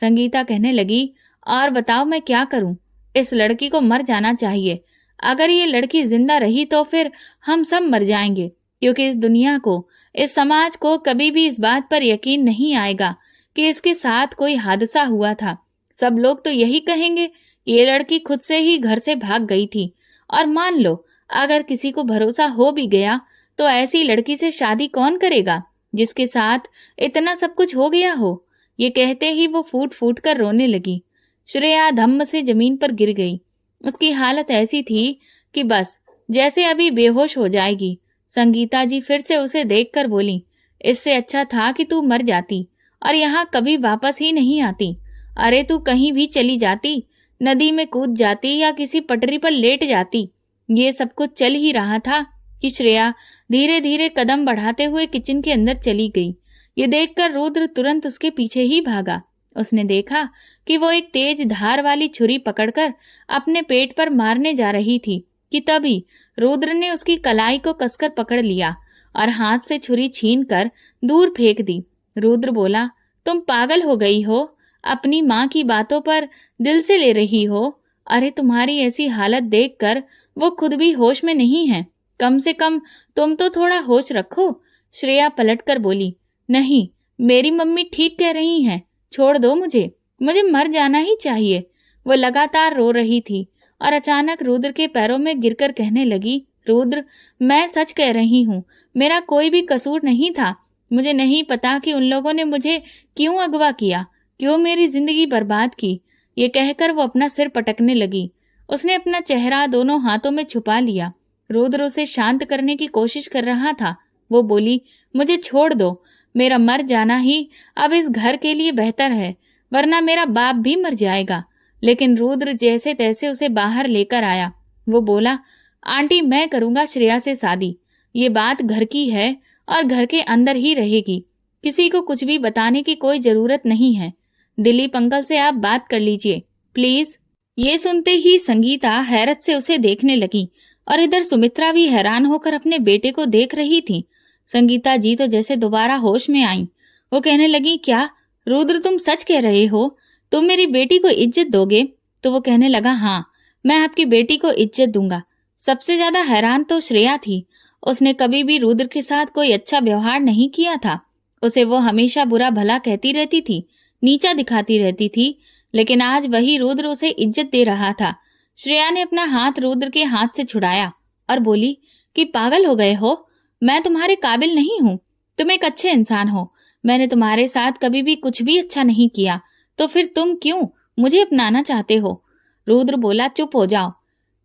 संगीता कहने लगी, और बताओ मैं क्या करूं? इस लड़की को मर जाना चाहिए। अगर ये लड़की जिंदा रही तो फिर हम सब मर जाएंगे, क्योंकि इस दुनिया को, इस समाज को कभी भी इस बात पर यकीन नहीं आएगा कि इसके साथ कोई हादसा हुआ था। सब लोग तो यही कहेंगे ये लड़की खुद से ही घर से भाग गई थी। और मान लो अगर किसी को भरोसा हो भी गया तो ऐसी लड़की से शादी कौन करेगा जिसके साथ इतना सब कुछ हो गया हो। ये कहते ही वो फूट फूट कर रोने लगी। श्रेया धम्म से जमीन पर गिर गई। उसकी हालत ऐसी थी कि बस जैसे अभी बेहोश हो जाएगी। संगीता जी फिर से उसे देखकर बोली, इससे अच्छा था कि तू मर जाती और यहाँ कभी वापस ही नहीं आती। अरे तू कहीं भी चली जाती, नदी में कूद जाती या किसी पटरी पर लेट जाती। ये सब कुछ चल ही रहा था कि श्रेया धीरे धीरे कदम बढ़ाते हुए किचन के अंदर चली गई। ये देखकर रुद्र तुरंत उसके पीछे ही भागा। उसने देखा कि वो एक तेज धार वाली छुरी पकड़कर अपने पेट पर मारने जा रही थी कि तभी रुद्र ने उसकी कलाई को कसकर पकड़ लिया और हाथ से छुरी छीनकर दूर फेंक दी। रुद्र बोला, तुम पागल हो गई हो? अपनी माँ की बातों पर दिल से ले रही हो? अरे तुम्हारी ऐसी हालत देखकर वो खुद भी होश में नहीं है। कम से कम तुम तो थोड़ा होश रखो। श्रेया पलटकर बोली, नहीं, मेरी मम्मी ठीक कह रही हैं, छोड़ दो मुझे मर जाना ही चाहिए। वो लगातार रो रही थी और अचानक रुद्र के पैरों में गिरकर कहने लगी, रुद्र, मैं सच कह रही हूँ, मेरा कोई भी कसूर नहीं था। मुझे नहीं पता कि उन लोगों ने मुझे क्यों अगवा किया, क्यों मेरी जिंदगी बर्बाद की। ये कहकर वो अपना सिर पटकने लगी। उसने अपना चेहरा दोनों हाथों में छुपा लिया। रुद्र उसे शांत करने की कोशिश कर रहा था। वो बोली, मुझे छोड़ दो, मेरा मर जाना ही अब इस घर के लिए बेहतर है, वरना मेरा बाप भी मर जाएगा। लेकिन रुद्र जैसे तैसे उसे बाहर लेकर आया। वो बोला, आंटी मैं करूंगा श्रेया से शादी। ये बात घर की है और घर के अंदर ही रहेगी। किसी को कुछ भी बताने की कोई जरूरत नहीं है। दिलीप अंकल से आप बात कर लीजिए प्लीज। ये सुनते ही संगीता हैरत से उसे देखने लगी और इधर सुमित्रा भी हैरान होकर अपने बेटे को देख रही थी। संगीता जी तो जैसे दोबारा होश में आई। वो कहने लगी, क्या रुद्र तुम सच कह रहे हो? तुम मेरी बेटी को इज्जत दोगे? तो वो कहने लगा, हाँ, मैं आपकी बेटी को इज्जत दूंगा। सबसे ज्यादा हैरान तो श्रेया थी। उसने कभी भी रुद्र के साथ कोई अच्छा व्यवहार नहीं किया था। उसे वो हमेशा बुरा भला कहती रहती थी, नीचा दिखाती रहती थी, लेकिन आज वही रुद्र उसे इज्जत दे रहा था। श्रेया ने अपना हाथ रुद्र के हाथ से छुड़ाया और बोली कि पागल हो गए हो? मैं तुम्हारे काबिल नहीं हूँ। तुम एक अच्छे इंसान हो। मैंने तुम्हारे साथ कभी भी कुछ भी अच्छा नहीं किया, तो फिर तुम क्यों मुझे अपनाना चाहते हो? रुद्र बोला, चुप हो जाओ।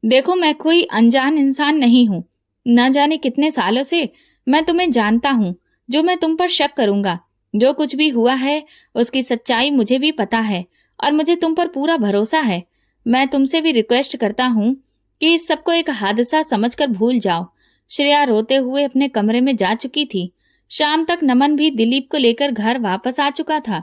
देखो मैं कोई अनजान इंसान नहीं हूँ। न जाने कितने सालों से मैं तुम्हें जानता हूँ। जो मैं तुम पर शक करूंगा, जो कुछ भी हुआ है उसकी सच्चाई मुझे भी पता है और मुझे तुम पर पूरा भरोसा है। मैं तुमसे भी रिक्वेस्ट करता हूँ कि इस सबको एक हादसा समझकर भूल जाओ। श्रेया रोते हुए अपने कमरे में जा चुकी थी। शाम तक नमन भी दिलीप को लेकर घर वापस आ चुका था।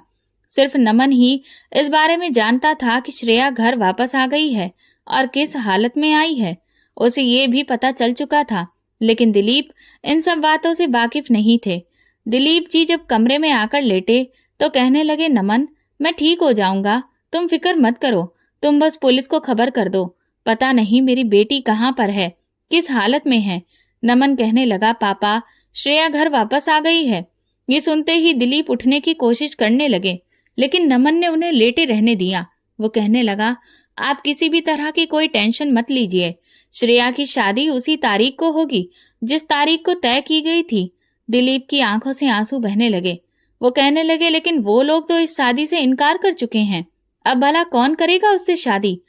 सिर्फ नमन ही इस बारे में जानता था कि श्रेया घर वापस आ गई है और किस हालत में आई है। उसे ये भी पता चल चुका था लेकिन दिलीप इन सब बातों से वाकिफ नहीं थे। दिलीप जी जब कमरे में आकर लेटे तो कहने लगे, नमन, मैं ठीक हो जाऊंगा, तुम फिक्र मत करो, तुम बस पुलिस को खबर कर दो। पता नहीं मेरी बेटी कहाँ पर है, किस हालत में है। नमन कहने लगा, पापा, श्रेया घर वापस आ गई है। ये सुनते ही दिलीप उठने की कोशिश करने लगे, लेकिन नमन ने उन्हें लेटे रहने दिया। वो कहने लगा, आप किसी भी तरह की कोई टेंशन मत लीजिए। श्रेया की शादी उसी तारीख को होगी जिस तारीख को तय की गई थी। दिलीप की आंखों से आंसू बहने लगे। वो कहने लगे, लेकिन वो लोग तो इस शादी से इनकार कर चुके हैं। अब भला कौन करेगा उससे शादी?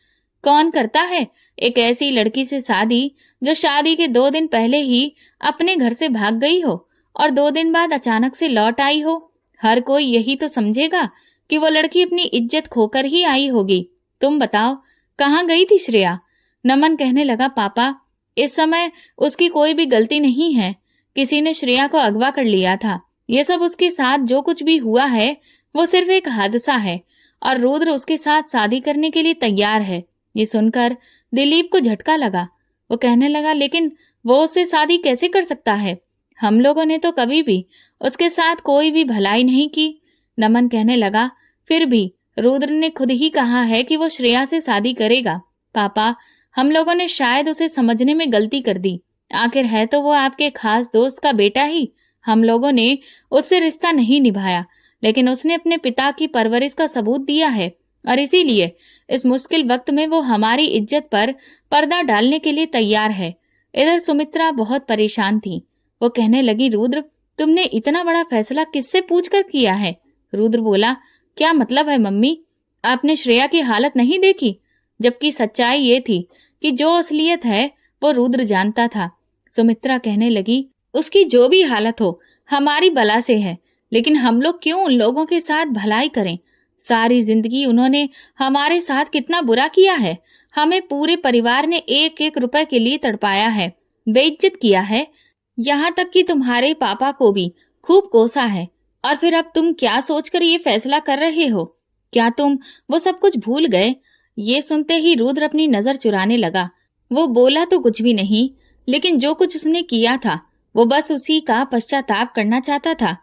कौन करता है एक ऐसी लड़की से शादी जो शादी के 2 दिन पहले ही अपने घर से भाग गई हो और 2 दिन बाद अचानक से लौट आई हो? हर कोई यही तो समझेगा कि वो लड़की अपनी इज्जत खोकर ही आई होगी। तुम बताओ, कहाँ गई थी श्रेया? नमन कहने लगा, पापा, इस समय उसकी कोई भी गलती नहीं है। किसी ने श्रेया को अगवा कर लिया था। ये सब उसके साथ जो कुछ भी हुआ है वो सिर्फ एक हादसा है और रुद्र उसके साथ शादी करने के लिए तैयार है। ये सुनकर दिलीप को झटका लगा। वो कहने लगा, लेकिन वो उससे शादी कैसे कर सकता है? हम लोगों ने तो कभी भी उसके साथ कोई भी भलाई नहीं की। नमन कहने लगा, फिर भी रुद्र ने खुद ही कहा है कि वो श्रेया से शादी करेगा। पापा, हम लोगों ने शायद उसे समझने में गलती कर दी। आखिर है तो वो आपके खास दोस्त का बेटा ही। हम लोगों ने उससे रिश्ता नहीं निभाया, लेकिन उसने अपने पिता की परवरिश का सबूत दिया है और इसीलिए इस मुश्किल वक्त में वो हमारी इज्जत पर पर्दा डालने के लिए तैयार है। इधर सुमित्रा बहुत परेशान थी। वो कहने लगी, रुद्र, तुमने इतना बड़ा फैसला किससे पूछकर किया है? रुद्र बोला, क्या मतलब है मम्मी? आपने श्रेया की हालत नहीं देखी? जबकि सच्चाई ये थी कि जो असलियत है वो रुद्र जानता था। सुमित्रा कहने लगी, उसकी जो भी हालत हो हमारी बला से है, लेकिन हम लोग क्यों उन लोगों के साथ भलाई करें? सारी जिंदगी उन्होंने हमारे साथ कितना बुरा किया है। हमें पूरे परिवार ने 1-1 रुपए के लिए तड़पाया है, बेइज्जत किया है, यहाँ तक कि तुम्हारे पापा को भी खूब कोसा है। और फिर अब तुम क्या सोचकर ये फैसला कर रहे हो? क्या तुम वो सब कुछ भूल गए? ये सुनते ही रुद्र अपनी नजर चुराने लगा। वो बोला तो कुछ भी नहीं, लेकिन जो कुछ उसने किया था वो बस उसी का पश्चाताप करना चाहता था।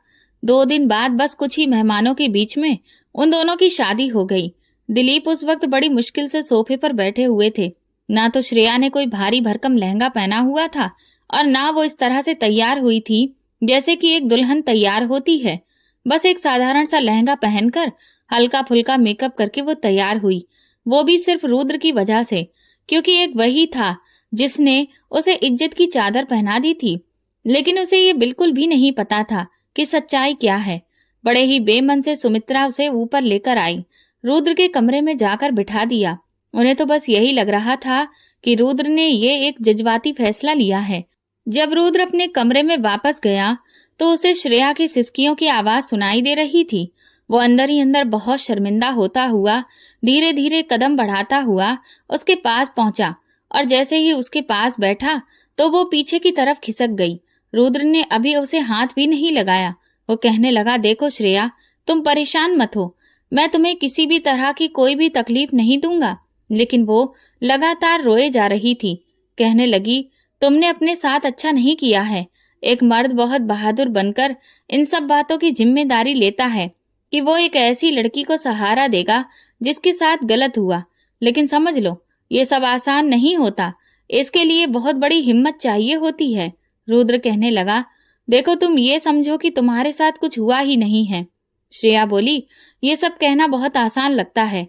2 दिन बाद बस कुछ ही मेहमानों के बीच में उन दोनों की शादी हो गई। दिलीप उस वक्त बड़ी मुश्किल से सोफे पर बैठे हुए थे। ना तो श्रेया ने कोई भारी भरकम लहंगा पहना हुआ था और ना वो इस तरह से तैयार हुई थी जैसे कि एक दुल्हन तैयार होती है। बस एक साधारण सा लहंगा पहनकर हल्का फुल्का मेकअप करके वो तैयार हुई, वो भी सिर्फ रुद्र की वजह से, क्योंकि एक वही था जिसने उसे इज्जत की चादर पहना दी थी। लेकिन उसे ये बिल्कुल भी नहीं पता था कि सच्चाई क्या है। बड़े ही बेमन से सुमित्रा उसे ऊपर लेकर आई, रुद्र के कमरे में जाकर बिठा दिया। उन्हें तो बस यही लग रहा था कि रुद्र ने ये एक जज्बाती फैसला लिया है। जब रुद्र अपने कमरे में वापस गया तो उसे श्रेया की सिसकियों की आवाज सुनाई दे रही थी। वो अंदर ही अंदर बहुत शर्मिंदा होता हुआ धीरे धीरे कदम बढ़ाता हुआ उसके पास पहुंचा और जैसे ही उसके पास बैठा तो वो पीछे की तरफ खिसक गई। रुद्र ने अभी उसे हाथ भी नहीं लगाया। वो कहने लगा, देखो श्रेया, तुम परेशान मत हो, मैं तुम्हें किसी भी तरह की कोई भी तकलीफ नहीं दूंगा। लेकिन वो लगातार रोए जा रही थी। कहने लगी, तुमने अपने साथ अच्छा नहीं किया है। एक मर्द बहुत बहादुर बनकर इन सब बातों की जिम्मेदारी लेता है कि वो एक ऐसी लड़की को सहारा देगा जिसके साथ गलत हुआ। लेकिन समझ लो, ये सब आसान नहीं होता, इसके लिए बहुत बड़ी हिम्मत चाहिए होती है। रुद्र कहने लगा, देखो, तुम ये समझो कि तुम्हारे साथ कुछ हुआ ही नहीं है। श्रेया बोली, ये सब कहना बहुत आसान लगता है।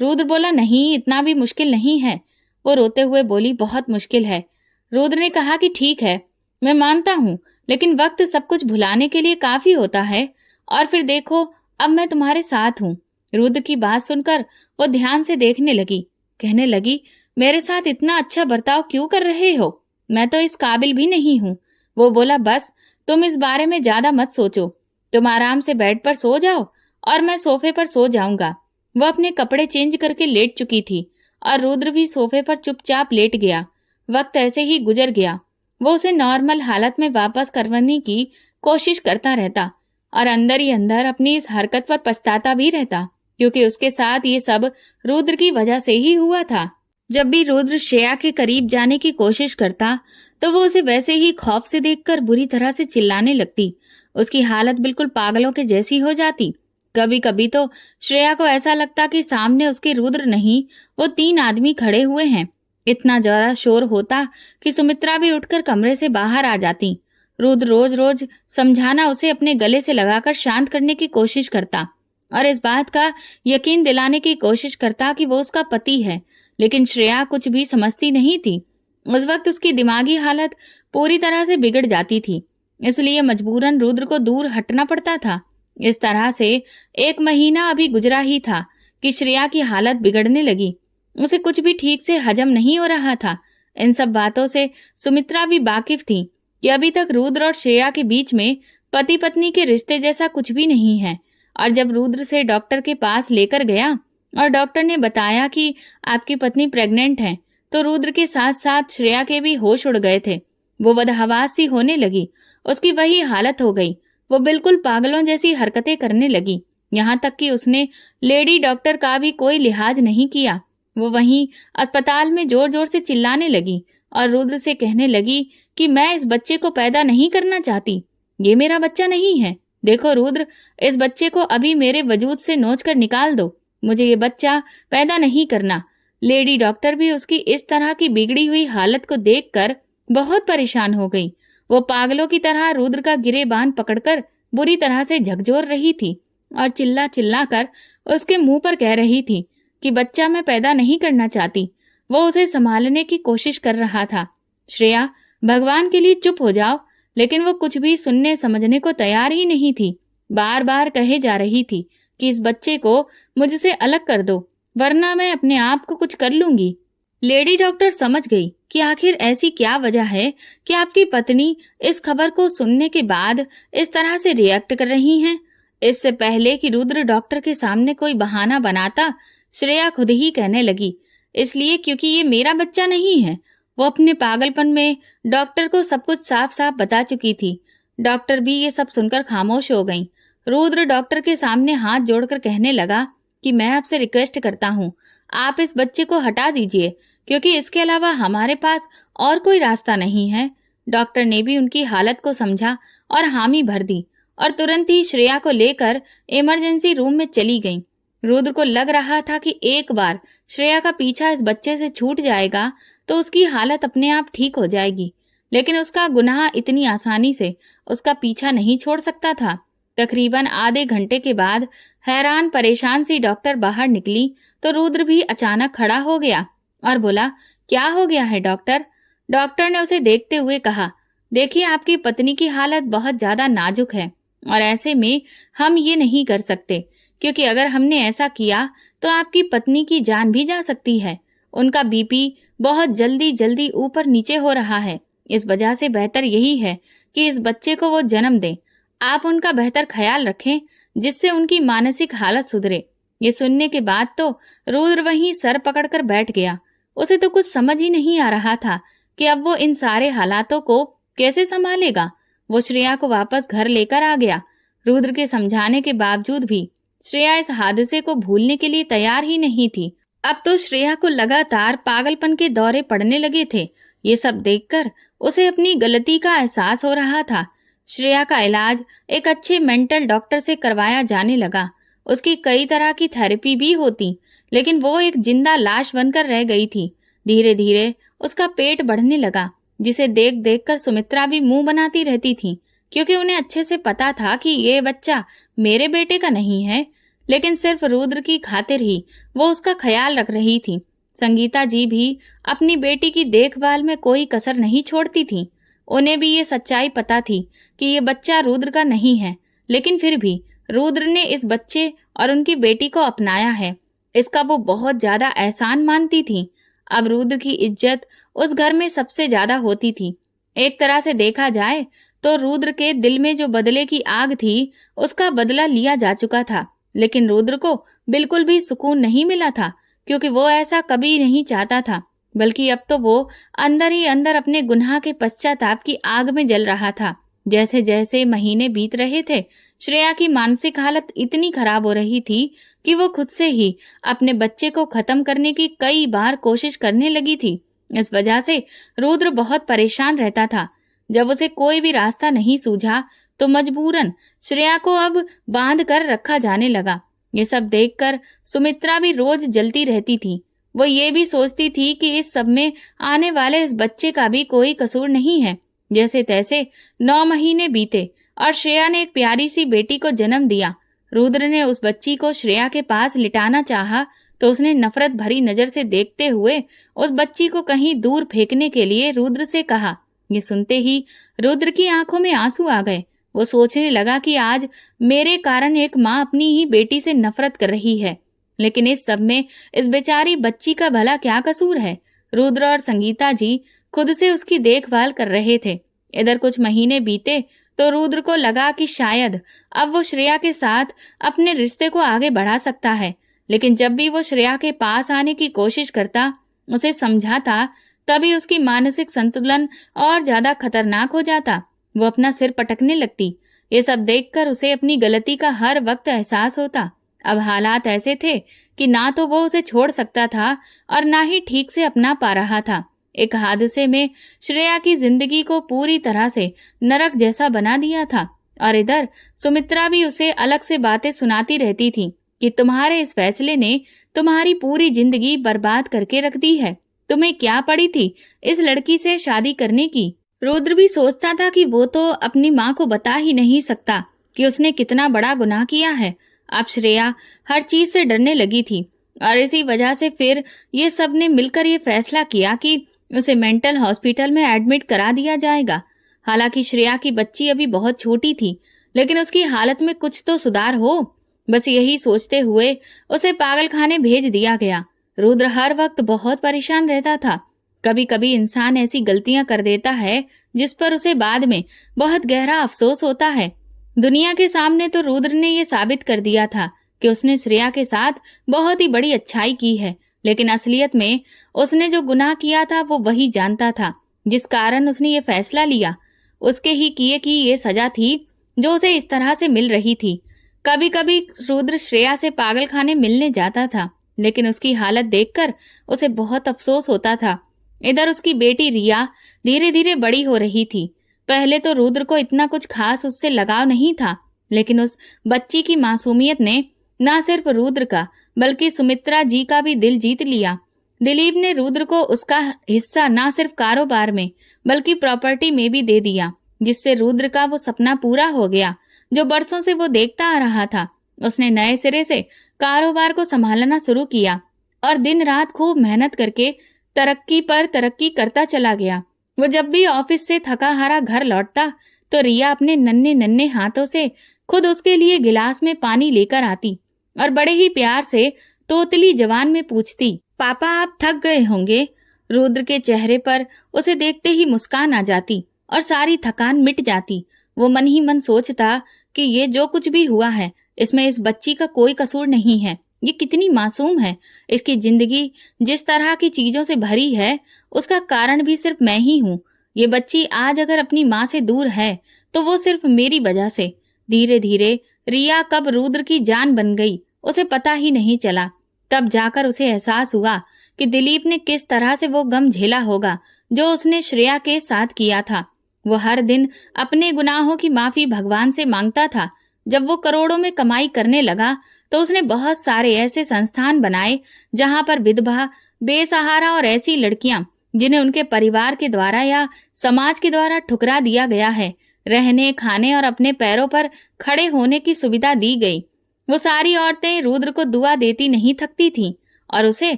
रुद्र बोला, नहीं, इतना भी मुश्किल नहीं है। वो रोते हुए बोली, बहुत मुश्किल है। रुद्र ने कहा कि ठीक है, मैं मानता हूँ, लेकिन वक्त सब कुछ भुलाने के लिए काफी होता है। और फिर देखो, अब मैं तुम्हारे साथ हूँ। रुद्र की बात सुनकर वो ध्यान से देखने लगी। कहने लगी, मेरे साथ इतना अच्छा बर्ताव क्यों कर रहे हो? मैं तो इस काबिल भी नहीं हूँ। वो बोला, बस तुम इस बारे में ज्यादा मत सोचो, तुम आराम से बेड पर सो जाओ और मैं सोफे पर सो जाऊंगा। वो अपने कपड़े चेंज करके लेट चुकी थी और रुद्र भी सोफे पर चुपचाप लेट गया। वक्त ऐसे ही गुजर गया। वो उसे नॉर्मल हालत में वापस करवाने की कोशिश करता रहता और अंदर ही अंदर अपनी इस हरकत पर पछताता भी रहता, क्योंकि उसके साथ ये सब रुद्र की वजह से ही हुआ था। जब भी रुद्र श्रेया के करीब जाने की कोशिश करता तो वो उसे वैसे ही खौफ से देखकर बुरी तरह से चिल्लाने लगती। उसकी हालत बिल्कुल पागलों के जैसी हो जाती। कभी कभी तो श्रेया को ऐसा लगता कि सामने उसके रुद्र नहीं, वो 3 आदमी खड़े हुए हैं। इतना ज्यादा शोर होता कि सुमित्रा भी उठकर कमरे से बाहर आ जाती। रुद्र रोज रोज समझाना उसे अपने गले से लगाकर शांत करने की कोशिश करता और इस बात का यकीन दिलाने की कोशिश करता कि वो उसका पति है, लेकिन श्रेया कुछ भी समझती नहीं थी। उस वक्त उसकी दिमागी हालत पूरी तरह से बिगड़ जाती थी, इसलिए मजबूरन रुद्र को दूर हटना पड़ता था। इस तरह से 1 महीना अभी गुजरा ही था कि श्रेया की हालत बिगड़ने लगी। उसे कुछ भी ठीक से हजम नहीं हो रहा था। इन सब बातों से सुमित्रा भी वाकिफ थी कि अभी तक रुद्र और श्रेया के बीच में पति पत्नी के रिश्ते जैसा कुछ भी नहीं है। और जब रुद्र से डॉक्टर के पास लेकर गया और डॉक्टर ने बताया कि आपकी पत्नी प्रेग्नेंट है, तो रुद्र के साथ साथ श्रेया के भी होश उड़ गए थे। वो बदहवास सी होने लगी। उसकी वही हालत हो गई। वो बिल्कुल पागलों जैसी हरकतें करने लगी। यहाँ तक कि उसने लेडी डॉक्टर का भी कोई लिहाज नहीं किया। वो वहीं अस्पताल में जोर जोर से चिल्लाने लगी और रुद्र से कहने लगी कि मैं इस बच्चे को पैदा नहीं करना चाहती। ये मेरा बच्चा नहीं है। देखो रुद्र, इस बच्चे को अभी मेरे वजूद से नोच कर निकाल दो। मुझे ये बच्चा पैदा नहीं करना। लेडी डॉक्टर भी उसकी इस तरह की बिगड़ी हुई हालत को देखकर बहुत परेशान हो गई। वो पागलों की तरह रुद्र का गिरेबान पकड़कर बुरी तरह से झकझोर रही थी और चिल्ला चिल्ला कर उसके मुंह पर कह रही थी कि बच्चा मैं पैदा नहीं करना चाहती। वो उसे संभालने की कोशिश कर रहा था। श्रेया, भगवान के लिए चुप हो जाओ। लेकिन वो कुछ भी सुनने समझने को तैयार ही नहीं थी। बार बार कहे जा रही थी कि इस बच्चे को मुझसे अलग कर दो, वरना मैं अपने आप को कुछ कर लूंगी। लेडी डॉक्टर समझ गई कि आखिर ऐसी क्या वजह है कि आपकी पत्नी इस खबर को सुनने के बाद इस तरह से रिएक्ट कर रही हैं। इससे पहले कि रुद्र डॉक्टर के सामने कोई बहाना बनाता, श्रेया खुद ही कहने लगी, इसलिए क्योंकि ये मेरा बच्चा नहीं है। वो अपने पागलपन में डॉक्टर को सब कुछ साफ साफ बता चुकी थी। डॉक्टर भी ये सब सुनकर खामोश हो गईं। रुद्र डॉक्टर के सामने हाथ जोड़कर कहने लगा कि मैं आपसे रिक्वेस्ट करता हूँ, आप इस बच्चे को हटा दीजिए, क्योंकि इसके अलावा हमारे पास और कोई रास्ता नहीं है। डॉक्टर ने भी उनकी हालत को समझा और हामी भर दी और तुरंत ही श्रेया को लेकर इमरजेंसी रूम में चली गईं। रुद्र को लग रहा था कि एक बार श्रेया का पीछा इस बच्चे से छूट जाएगा तो उसकी हालत अपने आप ठीक हो जाएगी, लेकिन उसका गुनाह इतनी आसानी से उसका पीछा नहीं छोड़ सकता था। तकरीबन आधे घंटे के बाद हैरान परेशान सी डॉक्टर बाहर निकली तो रुद्र भी अचानक खड़ा हो गया और बोला, क्या हो गया है डॉक्टर? डॉक्टर ने उसे देखते हुए कहा, देखिए आपकी पत्नी की हालत बहुत ज्यादा नाजुक है और ऐसे में हम ये नहीं कर सकते, क्योंकि अगर हमने ऐसा किया तो आपकी पत्नी की जान भी जा सकती है। उनका बीपी बहुत जल्दी जल्दी ऊपर नीचे हो रहा है। इस वजह से बेहतर यही है कि इस बच्चे को वो जन्म दें। आप उनका बेहतर ख्याल रखें, जिससे उनकी मानसिक हालत सुधरे। ये सुनने के बाद तो रुद्र वहीं सर पकड़कर बैठ गया। उसे तो कुछ समझ ही नहीं आ रहा था कि अब वो इन सारे हालातों को कैसे संभालेगा। वो श्रेया को वापस घर लेकर आ गया। रुद्र के समझाने के बावजूद भी श्रेया इस हादसे को भूलने के लिए तैयार ही नहीं थी। अब तो श्रेया को लगातार पागलपन के दौरे पड़ने लगे थे। ये सब देखकर उसे अपनी गलती का एहसास हो रहा था। श्रेया का इलाज एक अच्छे मेंटल डॉक्टर से करवाया जाने लगा। उसकी कई तरह की थेरेपी भी होती, लेकिन वो एक जिंदा लाश बनकर रह गई थी। धीरे धीरे उसका पेट बढ़ने लगा, जिसे देख देख कर सुमित्रा भी मुंह बनाती रहती थी, क्योंकि उन्हें अच्छे से पता था कि ये बच्चा मेरे बेटे का नहीं है, लेकिन सिर्फ रुद्र की खातिर ही वो उसका ख्याल रख रही थी। संगीता जी भी अपनी बेटी की देखभाल में कोई कसर नहीं छोड़ती थी। उन्हें भी ये सच्चाई पता थी कि ये बच्चा रुद्र का नहीं है, लेकिन फिर भी रुद्र ने इस बच्चे और उनकी बेटी को अपनाया है, इसका वो बहुत ज्यादा एहसान मानती थी। अब रुद्र की इज्जत उस घर में सबसे ज्यादा होती थी। एक तरह से देखा जाए तो रुद्र के दिल में जो बदले की आग थी, उसका बदला लिया जा चुका था, लेकिन रुद्र को बिल्कुल भी सुकून नहीं मिला था, क्योंकि वो ऐसा कभी नहीं चाहता था, बल्कि अब तो वो अंदर ही अंदर अपने गुनाह के पश्चाताप की आग में जल रहा था। जैसे जैसे महीने बीत रहे थे, श्रेया की मानसिक हालत इतनी खराब हो रही थी कि वो खुद से ही अपने बच्चे को खत्म करने की कई बार कोशिश करने लगी थी। इस वजह से रुद्र बहुत परेशान रहता था। जब उसे कोई भी रास्ता नहीं सूझा तो मजबूरन श्रेया को अब बांध कर रखा जाने लगा। ये सब देखकर सुमित्रा भी रोज जलती रहती थी। वो ये भी सोचती थी कि इस सब में आने वाले इस बच्चे का भी कोई कसूर नहीं है। जैसे तैसे 9 महीने बीते और श्रेया ने एक प्यारी सी बेटी को जन्म दिया। रुद्र ने उस बच्ची को श्रेया के पास लिटाना चाहा तो उसने नफरत भरी नजर से देखते हुए उस बच्ची को कहीं दूर फेंकने के लिए रुद्र से कहा। ये सुनते ही रुद्र की आंखों में आंसू आ गए। वो सोचने लगा कि आज मेरे कारण एक माँ अपनी ही बेटी से नफरत कर रही है, लेकिन इस सब में इस बेचारी बच्ची का भला क्या कसूर है। रुद्र और संगीता जी खुद से उसकी देखभाल कर रहे थे। इधर कुछ महीने बीते तो रुद्र को लगा कि शायद अब वो श्रेया के साथ अपने रिश्ते को आगे बढ़ा सकता है, लेकिन जब भी वो श्रेया के पास आने की कोशिश करता, उसे समझाता, तभी उसकी मानसिक संतुलन और ज्यादा खतरनाक हो जाता। वो अपना सिर पटकने लगती। ये सब देखकर उसे अपनी गलती का हर वक्त एहसास होता। अब हालात ऐसे थे कि ना तो वो उसे छोड़ सकता था और ना ही ठीक से अपना पा रहा था। एक हादसे में श्रेया की जिंदगी को पूरी तरह से नरक जैसा बना दिया था और इधर सुमित्रा भी उसे अलग से बातें सुनाती रहती थी कि तुम्हारे इस फैसले ने तुम्हारी पूरी जिंदगी बर्बाद करके रख दी है। तुम्हें क्या पड़ी थी इस लड़की से शादी करने की। रुद्र भी सोचता था कि वो तो अपनी माँ को बता ही नहीं सकता कि उसने कितना बड़ा गुनाह किया है। अब श्रेया हर चीज से डरने लगी थी और इसी वजह से फिर ये सब ने मिलकर ये फैसला किया कि उसे मेंटल हॉस्पिटल में एडमिट करा दिया जाएगा। हालांकि श्रेया की बच्ची अभी बहुत छोटी थी, लेकिन उसकी हालत में कुछ तो सुधार हो, बस यही सोचते हुए उसे पागलखाने भेज दिया गया। रुद्र हर वक्त बहुत परेशान रहता था। कभी कभी इंसान ऐसी गलतियां कर देता है जिस पर उसे बाद में बहुत गहरा अफसोस होता है। दुनिया के सामने तो रुद्र ने ये साबित कर दिया था कि उसने श्रेया के साथ बहुत ही बड़ी अच्छाई की है, लेकिन असलियत में उसने जो गुनाह किया था वो वही जानता था, जिस कारण उसने ये फैसला लिया। उसके ही किए की ये सजा थी जो उसे इस तरह से मिल रही थी। कभी कभी रुद्र श्रेया से पागलखाने मिलने जाता था, लेकिन उसकी हालत देखकर उसे बहुत अफसोस होता था। इधर उसकी बेटी रिया धीरे धीरे बड़ी हो रही थी। पहले तो रुद्र को इतना कुछ खास उससे लगाव नहीं था, लेकिन उस बच्ची की मासूमियत ने न सिर्फ रुद्र का बल्कि सुमित्रा जी का भी दिल जीत लिया। दिलीप ने रुद्र को उसका हिस्सा न सिर्फ कारोबार में बल्कि प्रॉपर्टी में भी दे दिया, जिससे रुद्र का वो सपना पूरा हो गया जो बरसों से वो देखता आ रहा था। उसने नए सिरे से कारोबार को संभालना शुरू किया और दिन रात खूब मेहनत करके तरक्की पर तरक्की करता चला गया। वो जब भी ऑफिस से थका हारा घर लौटता तो रिया अपने नन्हे नन्हे हाथों से खुद उसके लिए गिलास में पानी लेकर आती और बड़े ही प्यार से तोतली जवान में पूछती, पापा आप थक गए होंगे। रुद्र के चेहरे पर उसे देखते ही मुस्कान आ जाती और सारी थकान मिट जाती। वो मन ही मन सोचता कि ये जो कुछ भी हुआ है इसमें इस बच्ची का कोई कसूर नहीं है। ये कितनी मासूम है। इसकी जिंदगी जिस तरह की चीजों से भरी है उसका कारण भी सिर्फ मैं ही हूँ। ये बच्ची आज अगर अपनी माँ से दूर है तो वो सिर्फ मेरी वजह से। धीरे धीरे रिया कब रुद्र की जान बन गई उसे पता ही नहीं चला। तब जाकर उसे एहसास हुआ कि दिलीप ने किस तरह से वो गम झेला होगा जो उसने श्रेया के साथ किया था। वो हर दिन अपने गुनाहों की माफी भगवान से मांगता था। जब वो करोड़ों में कमाई करने लगा तो उसने बहुत सारे ऐसे संस्थान बनाए जहां पर विधवा, बेसहारा और ऐसी लड़कियां जिन्हें उनके परिवार के द्वारा या समाज के द्वारा ठुकरा दिया गया है, रहने, खाने और अपने पैरों पर खड़े होने की सुविधा दी गई। वो सारी औरतें रुद्र को दुआ देती नहीं थकती थीं और उसे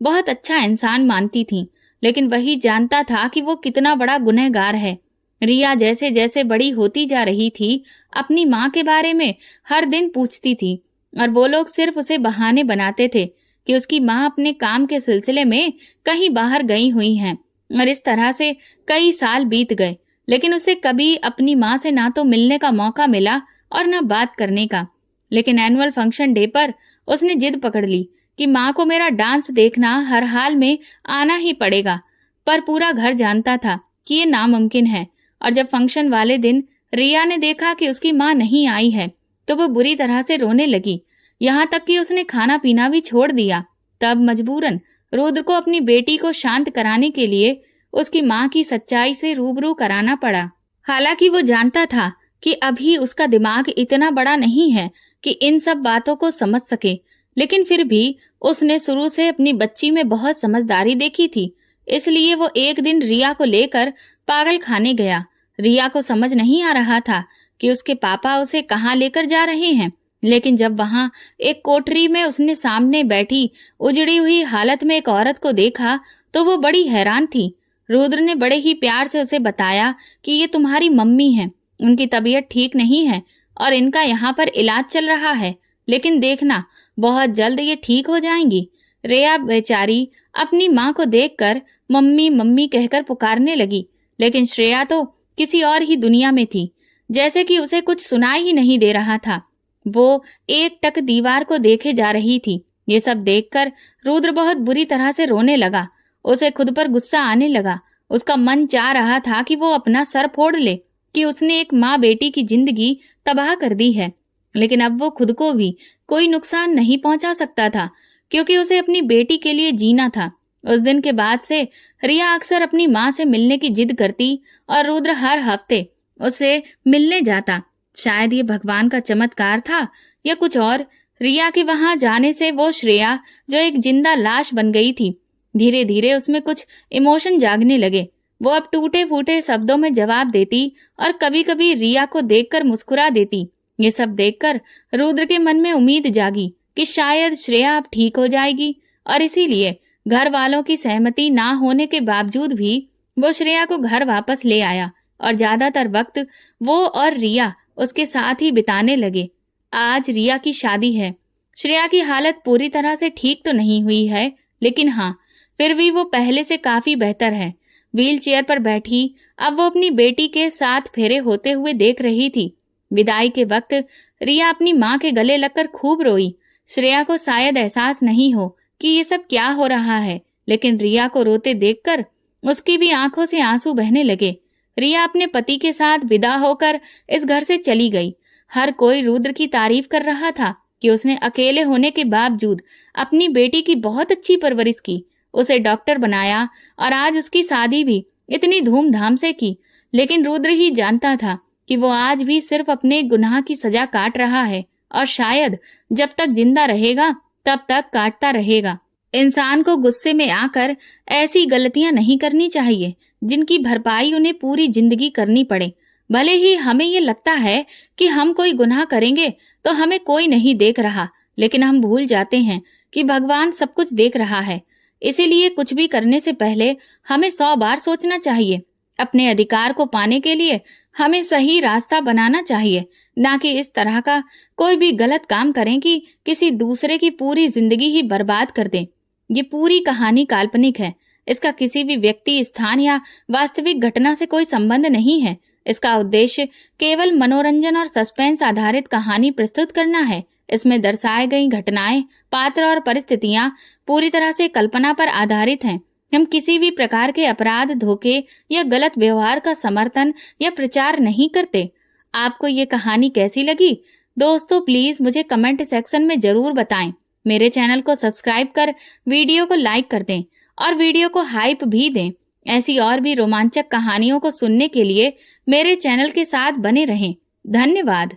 बहुत अच्छा इंसान मानती थीं, लेकिन वही जानता था कि वो कितना बड़ा गुनहगार है। रिया जैसे जैसे बड़ी होती जा रही थी अपनी माँ के बारे में हर दिन पूछती थी और वो लोग सिर्फ उसे बहाने बनाते थे कि उसकी माँ अपने काम के सिलसिले में कहीं बाहर गई हुई हैं। और इस तरह से कई साल बीत गए, लेकिन उसे कभी अपनी माँ से ना तो मिलने का मौका मिला और ना बात करने का। लेकिन एनुअल फंक्शन डे पर उसने जिद पकड़ ली कि माँ को मेरा डांस देखना हर हाल में आना ही पड़ेगा। पर पूरा घर जानता था कि ये नामुमकिन है और जब फंक्शन वाले दिन रिया ने देखा कि उसकी माँ नहीं आई है तो वो बुरी तरह से रोने लगी, यहाँ तक कि उसने खाना पीना भी छोड़ दिया। तब मजबूरन रुद्र को अपनी बेटी को शांत कराने के लिए उसकी माँ की सच्चाई से रूबरू कराना पड़ा। हालांकि वो जानता था कि अभी उसका दिमाग इतना बड़ा नहीं है कि इन सब बातों को समझ सके, लेकिन फिर भी उसने शुरू से अपनी बच्ची में बहुत समझदारी देखी थी। इसलिए वो एक दिन रिया को लेकर पागल खाने गया। रिया को समझ नहीं आ रहा था कि उसके पापा उसे कहाँ लेकर जा रहे हैं, लेकिन जब वहां एक कोठरी में उसने सामने बैठी उजड़ी हुई हालत में एक औरत को देखा तो वो बड़ी हैरान थी। रुद्र ने बड़े ही प्यार से उसे बताया कि ये तुम्हारी मम्मी है, उनकी तबीयत ठीक नहीं है और इनका यहाँ पर इलाज चल रहा है, लेकिन देखना बहुत जल्द ये ठीक हो जाएंगी। रेया बेचारी अपनी माँ को देखकर मम्मी मम्मी कहकर पुकारने लगी, लेकिन श्रेया तो किसी और ही दुनिया में थी, जैसे कि उसे कुछ सुनाई ही नहीं दे रहा था। वो एक टक दीवार को देखे जा रही थी। ये सब देखकर रुद्र बहुत बुरी तरह से रोने लगा। उसे खुद पर गुस्सा आने लगा। उसका मन चाह रहा था कि वो अपना सर फोड़ ले कि उसने एक माँ बेटी की जिंदगी तबाह कर दी है, लेकिन अब वो खुद को भी कोई नुकसान नहीं पहुंचा सकता था, क्योंकि उसे अपनी बेटी के लिए जीना था। उस दिन के बाद से रिया अक्सर अपनी माँ से मिलने की जिद करती और रुद्र हर हफ्ते उसे मिलने जाता। शायद ये भगवान का चमत्कार था या कुछ और। रिया के वहां जाने से वो श्रेया जो एक जिंदा लाश बन गई थी, धीरे धीरे उसमें कुछ इमोशन जागने लगे। वो अब टूटे फूटे शब्दों में जवाब देती और कभी कभी रिया को देखकर मुस्कुरा देती। ये सब देखकर रुद्र के मन में उम्मीद जागी कि शायद श्रेया अब ठीक हो जाएगी, और इसीलिए घर वालों की सहमति ना होने के बावजूद भी वो श्रेया को घर वापस ले आया और ज्यादातर वक्त वो और रिया उसके साथ ही बिताने लगे। आज रिया की शादी है। श्रेया की हालत पूरी तरह से ठीक तो नहीं हुई है, लेकिन हाँ, फिर भी वो पहले से काफी बेहतर है। व्हील चेयर पर बैठी अब वो अपनी बेटी के साथ फेरे होते हुए देख रही थी। विदाई के वक्त रिया अपनी माँ के गले लगकर खूब रोई। श्रेया को शायद एहसास नहीं हो कि ये सब क्या हो रहा है, लेकिन रिया को रोते देखकर उसकी भी आंखों से आंसू बहने लगे। रिया अपने पति के साथ विदा होकर इस घर से चली गई। हर कोई रुद्र की तारीफ कर रहा था कि उसने अकेले होने के बावजूद अपनी बेटी की बहुत अच्छी परवरिश की, उसे डॉक्टर बनाया और आज उसकी शादी भी इतनी धूमधाम से की। लेकिन रुद्र ही जानता था कि वो आज भी सिर्फ अपने गुनाह की सजा काट रहा है, और शायद जब तक जिंदा रहेगा तब तक काटता रहेगा। इंसान को गुस्से में आकर ऐसी गलतियां नहीं करनी चाहिए जिनकी भरपाई उन्हें पूरी जिंदगी करनी पड़े। भले ही हमें ये लगता है कि हम कोई गुनाह करेंगे तो हमें कोई नहीं देख रहा, लेकिन हम भूल जाते हैं कि भगवान सब कुछ देख रहा है। इसीलिए कुछ भी करने से पहले हमें 100 बार सोचना चाहिए। अपने अधिकार को पाने के लिए हमें सही रास्ता बनाना चाहिए, ना कि इस तरह का कोई भी गलत काम करें कि किसी दूसरे की पूरी जिंदगी ही बर्बाद कर दें। ये पूरी कहानी काल्पनिक है। इसका किसी भी व्यक्ति, स्थान या वास्तविक घटना से कोई संबंध नहीं है। इसका उद्देश्य केवल मनोरंजन और सस्पेंस आधारित कहानी प्रस्तुत करना है। इसमें दर्शाई गई घटनाएं, पात्र और परिस्थितियां पूरी तरह से कल्पना पर आधारित हैं। हम किसी भी प्रकार के अपराध, धोखे या गलत व्यवहार का समर्थन या प्रचार नहीं करते। आपको ये कहानी कैसी लगी दोस्तों, प्लीज मुझे कमेंट सेक्शन में जरूर बताएं। मेरे चैनल को सब्सक्राइब कर वीडियो को लाइक कर दें और वीडियो को हाइप भी दें। ऐसी और भी रोमांचक कहानियों को सुनने के लिए मेरे चैनल के साथ बने रहें। धन्यवाद।